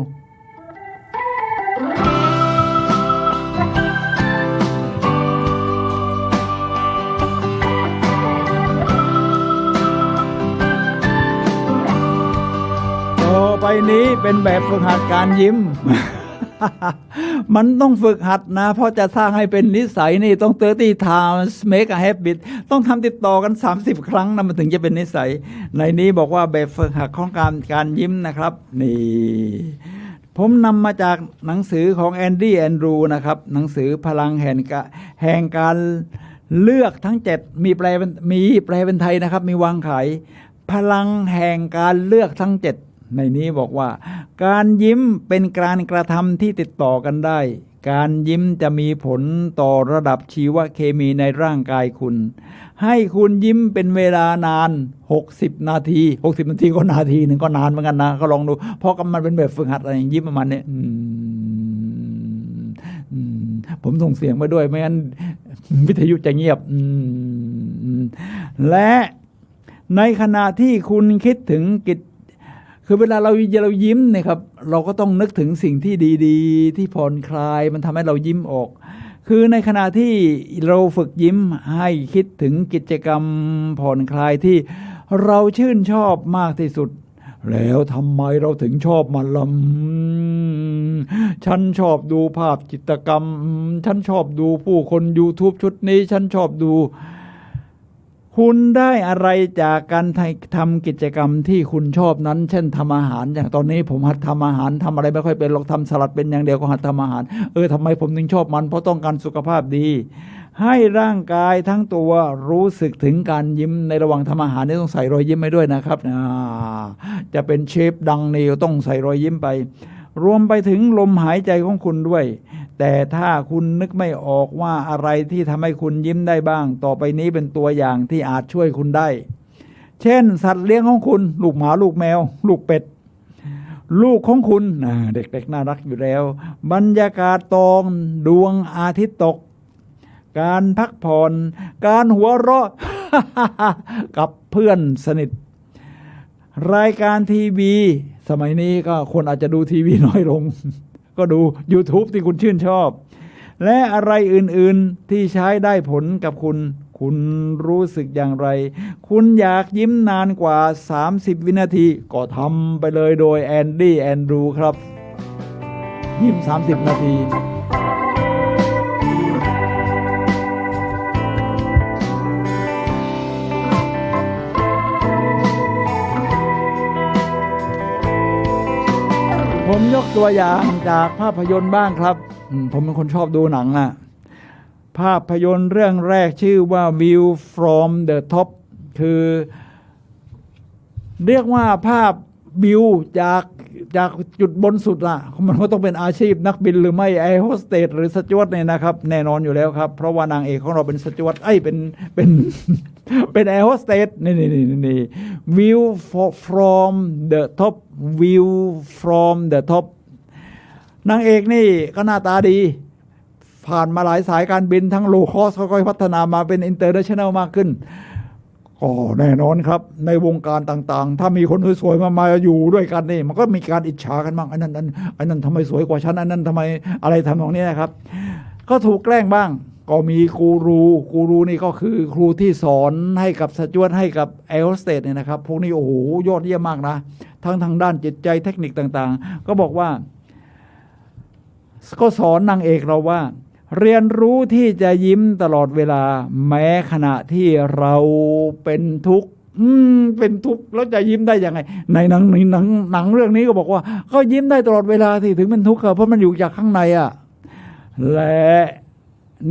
ไปนี้เป็นแบบฝึกหัดการยิ้ม มันต้องฝึกหัดนะเพราะจะสร้างให้เป็นนิสัยนี่ต้อง30 times make a habit ต้องทำติดต่อกัน30ครั้งนะมันถึงจะเป็นนิสัยในนี้บอกว่าแบบฝึกหัดของการยิ้มนะครับนี่ผมนำมาจากหนังสือของแอนดี้แอนดรูนะครับหนังสือพลังแห่งการเลือกทั้ง7มีแปลเป็นไทยนะครับมีวางขายพลังแห่งการเลือกทั้ง7ในนี้บอกว่าการยิ้มเป็นการกระทำที่ติดต่อกันได้การยิ้มจะมีผลต่อระดับชีวเคมีในร่างกายคุณให้คุณยิ้มเป็นเวลานาน60นาที60นาทีก็นาทีหนึ่งก็นานเหมือนกันนะก็ลองดูเพราะมันเป็นแบบฝึกหัดอะไรยิ้มประมาณนี้ผมส่งเสียงมาด้วยไม่งั้นวิทยุจะเงียบและในขณะที่คุณคิดถึงคือเวลาเรายิ้มเนี่ยครับเราก็ต้องนึกถึงสิ่งที่ดีๆที่ผ่อนคลายมันทำให้เรายิ้มออกคือในขณะที่เราฝึกยิ้มให้คิดถึงกิจกรรมผ่อนคลายที่เราชื่นชอบมากที่สุดแล้วทำไมเราถึงชอบมันล่ะฉันชอบดูภาพจิตรกรรมฉันชอบดูผู้คน YouTube ชุดนี้ฉันชอบดูคุณได้อะไรจากการทำกิจกรรมที่คุณชอบนั้นเช่นทำอาหารอย่างตอนนี้ผมหัดทำอาหารทำอะไรไม่ค่อยเป็นหรอกทำสลัดเป็นอย่างเดียวก็หัดทำอาหารทำไมผมถึงชอบมันเพราะต้องการสุขภาพดีให้ร่างกายทั้งตัวรู้สึกถึงการยิ้มในระหว่างทำอาหารนี่ต้องใส่รอยยิ้มไปด้วยนะครับจะเป็นเชฟดังนี่ต้องใส่รอยยิ้มไปรวมไปถึงลมหายใจของคุณด้วยแต่ถ้าคุณนึกไม่ออกว่าอะไรที่ทำให้คุณยิ้มได้บ้างต่อไปนี้เป็นตัวอย่างที่อาจช่วยคุณได้เช่นสัตว์เลี้ยงของคุณลูกหมาลูกแมวลูกเป็ดลูกของคุณเด็กๆน่ารักอยู่แล้วบรรยากาศตอนดวงอาทิตย์ตกการพักผ่อนการหัวเราะ กับเพื่อนสนิทรายการทีวีสมัยนี้ก็คนอาจจะดูทีวีน้อยลง ก็ดู YouTube ที่คุณชื่นชอบและอะไรอื่นๆที่ใช้ได้ผลกับคุณรู้สึกอย่างไรคุณอยากยิ้มนานกว่า30วินาทีก็ทำไปเลยโดยแอนดี้แอนดรูครับยิ้ม30นาทีผมยกตัวอย่างจากภาพยนตร์บ้างครับผมเป็นคนชอบดูหนังภาพยนตร์เรื่องแรกชื่อว่า View from the Top คือเรียกว่าภาพวิวจากจุดบนสุดมันก็ต้องเป็นอาชีพนักบินหรือไม่แอร์โฮสเตสหรือสจ๊วตเนี่ยนะครับแน่นอนอยู่แล้วครับเพราะว่านางเอกของเราเป็นสจ๊วตเป็นแอร์โฮสเตสนี่ View from the top View from the top นางเอกนี่ก็หน้าตาดีผ่านมาหลายสายการบินทั้งโลคอสค่อยๆพัฒนามาเป็นอินเตอร์เนชั่นแนลมากขึ้น ก็แน่นอนครับในวงการต่างๆถ้ามีคนสวยๆมาอยู่ด้วยกันนี่มันก็มีการอิจฉากันบ้างไอ้นั่นทำไมสวยกว่าฉันไอ้นั่นทำไมอะไรทำนองนี้นะครับก็ถูกแกล้งบ้างก็มีกูรูนี่ก็คือครูที่สอนให้กับสจ๊วตให้กับแอร์โฮสเตสเนี่ยนะครับพวกนี้โอ้โหยอดเยี่ยมมากนะทางด้านจิตใจเทคนิคต่างๆก็บอกว่าก็สอนนางเอกเราว่าเรียนรู้ที่จะยิ้มตลอดเวลาแม้ขณะที่เราเป็นทุกข์เป็นทุกข์แล้วจะยิ้มได้ยังไงในหนังเรื่องนี้ก็บอกว่าก็ยิ้มได้ตลอดเวลาที่ถึงเป็นทุกข์เพราะมันอยู่จากข้างในอ่ะและ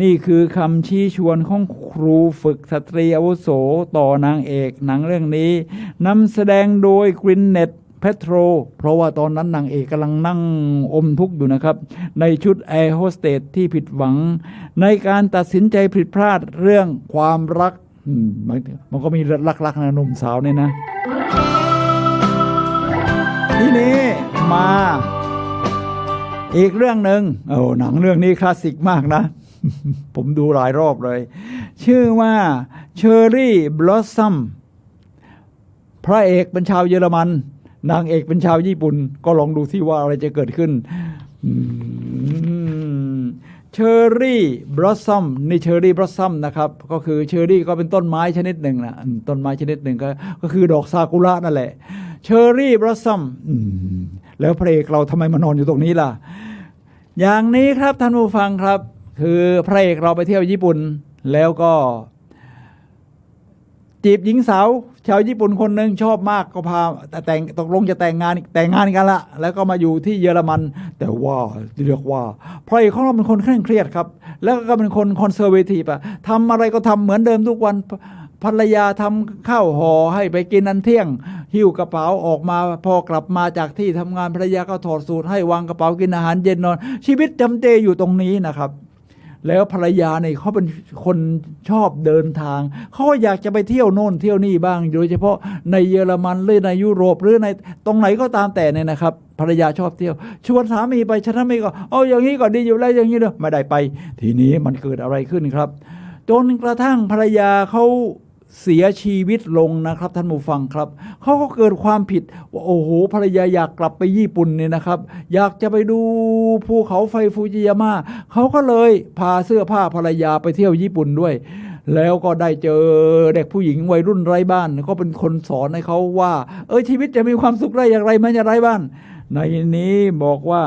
นี่คือคำชี้ชวนของครูฝึกสตรีอาวุโสต่อนางเอกหนังเรื่องนี้นำแสดงโดยกรินเนตเพโทรเพราะว่าตอนนั้นนางเอกกำลังนั่งอมทุกข์อยู่นะครับในชุดแอร์โฮสเตสที่ผิดหวังในการตัดสินใจผิดพลาดเรื่องความรักมันก็มีรักๆนะหนุ่มสาวเนี่ยนะทีนี้มาอีกเรื่องหนึ่งหนังเรื่องนี้คลาสสิกมากนะ ผมดูหลายรอบเลยชื่อว่า Cherry Blossom พระเอกเป็นชาวเยอรมันนางเอกเป็นชาวญี่ปุ่นก็ลองดูที่ว่าอะไรจะเกิดขึ้นCherry Blossom นี่ Cherry Blossom นะครับก็คือเชอร์รี่ก็เป็นต้นไม้ชนิดหนึ่งนะต้นไม้ชนิดหนึ่งก็คือดอกซากุระนั่นแหละ Cherry Blossom แล้วพระเอกเราทำไมมานอนอยู่ตรงนี้ล่ะอย่างนี้ครับท่านผู้ฟังครับคือพระเอกเราไปเที่ยวญี่ปุ่นแล้วก็จีบหญิงสาวชาวญี่ปุ่นคนหนึ่งชอบมากก็พาแต่งตกลงจะแต่งงานกันละแล้วก็มาอยู่ที่เยอรมันแต่ว่าเรียกว่าพระเอกของเราเป็นคนเคร่งเครียดครับแล้วก็เป็นคนคอนเซอร์เวทีฟทำอะไรก็ทำเหมือนเดิมทุกวันภรรยาทำข้าวห่อให้ไปกินอันเที่ยงหิ้วกระเป๋าออกมาพอกลับมาจากที่ทำงานภรรยาก็ถอดสูทให้วางกระเป๋ากินอาหารเย็นนอนชีวิตจำเจอยู่ตรงนี้นะครับแล้วภรรยาเนี่ยเขาเป็นคนชอบเดินทางเขาอยากจะไปเที่ยวโน่นเที่ยวนี่บ้างโดยเฉพาะในเยอรมันหรือในยุโรปหรือในตรงไหนก็ตามแต่เนี่ยนะครับภรรยาชอบเที่ยวชวนสามีไปฉันไม่ก็อย่างนี้ก็ดีอยู่แล้วอย่างนี้เด้อไม่ได้ไปทีนี้มันเกิดอะไรขึ้นครับจนกระทั่งภรรยาเขาเสียชีวิตลงนะครับท่านผู้ฟังครับเขาก็เกิดความผิดว่าโอ้โหภรรยาอยากกลับไปญี่ปุ่นเนี่ยนะครับอยากจะไปดูภูเขาไฟฟูจิยาม่าเขาก็เลยพาเสื้อผ้าภรรยาไปเที่ยวญี่ปุ่นด้วยแล้วก็ได้เจอเด็กผู้หญิงวัยรุ่นไร้บ้านก็เป็นคนสอนให้เขาว่าชีวิตจะมีความสุขได้อย่างไรไม่จะไร้บ้านในนี้บอกว่า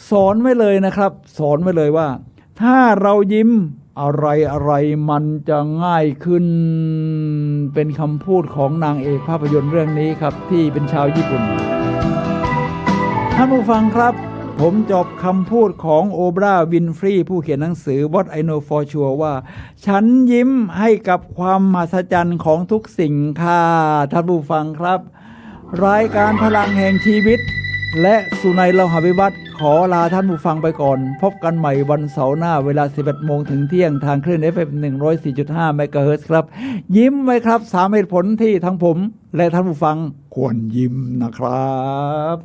สอนไว้เลยนะครับสอนไว้เลยว่าถ้าเรายิ้มอะไรมันจะง่ายขึ้นเป็นคำพูดของนางเอกภาพยนตร์เรื่องนี้ครับที่เป็นชาวญี่ปุ่นท่านผู้ฟังครับผมจบคำพูดของโอปราห์วินฟรีผู้เขียนหนังสือ What I Know for Sure ว่าฉันยิ้มให้กับความมหัศจรรย์ของทุกสิ่งค่ะท่านผู้ฟังครับรายการพลังแห่งชีวิตและสุนัยโลหะวิวัฒน์ขอลาท่านผู้ฟังไปก่อนพบกันใหม่วันเสาร์หน้าเวลา 11 โมงถึงเที่ยงทางคลื่น FM 104.5 เมกะเฮิรตซ์ครับยิ้มไว้ครับ3เหตุผลที่ทั้งผมและท่านผู้ฟังควรยิ้มนะครับ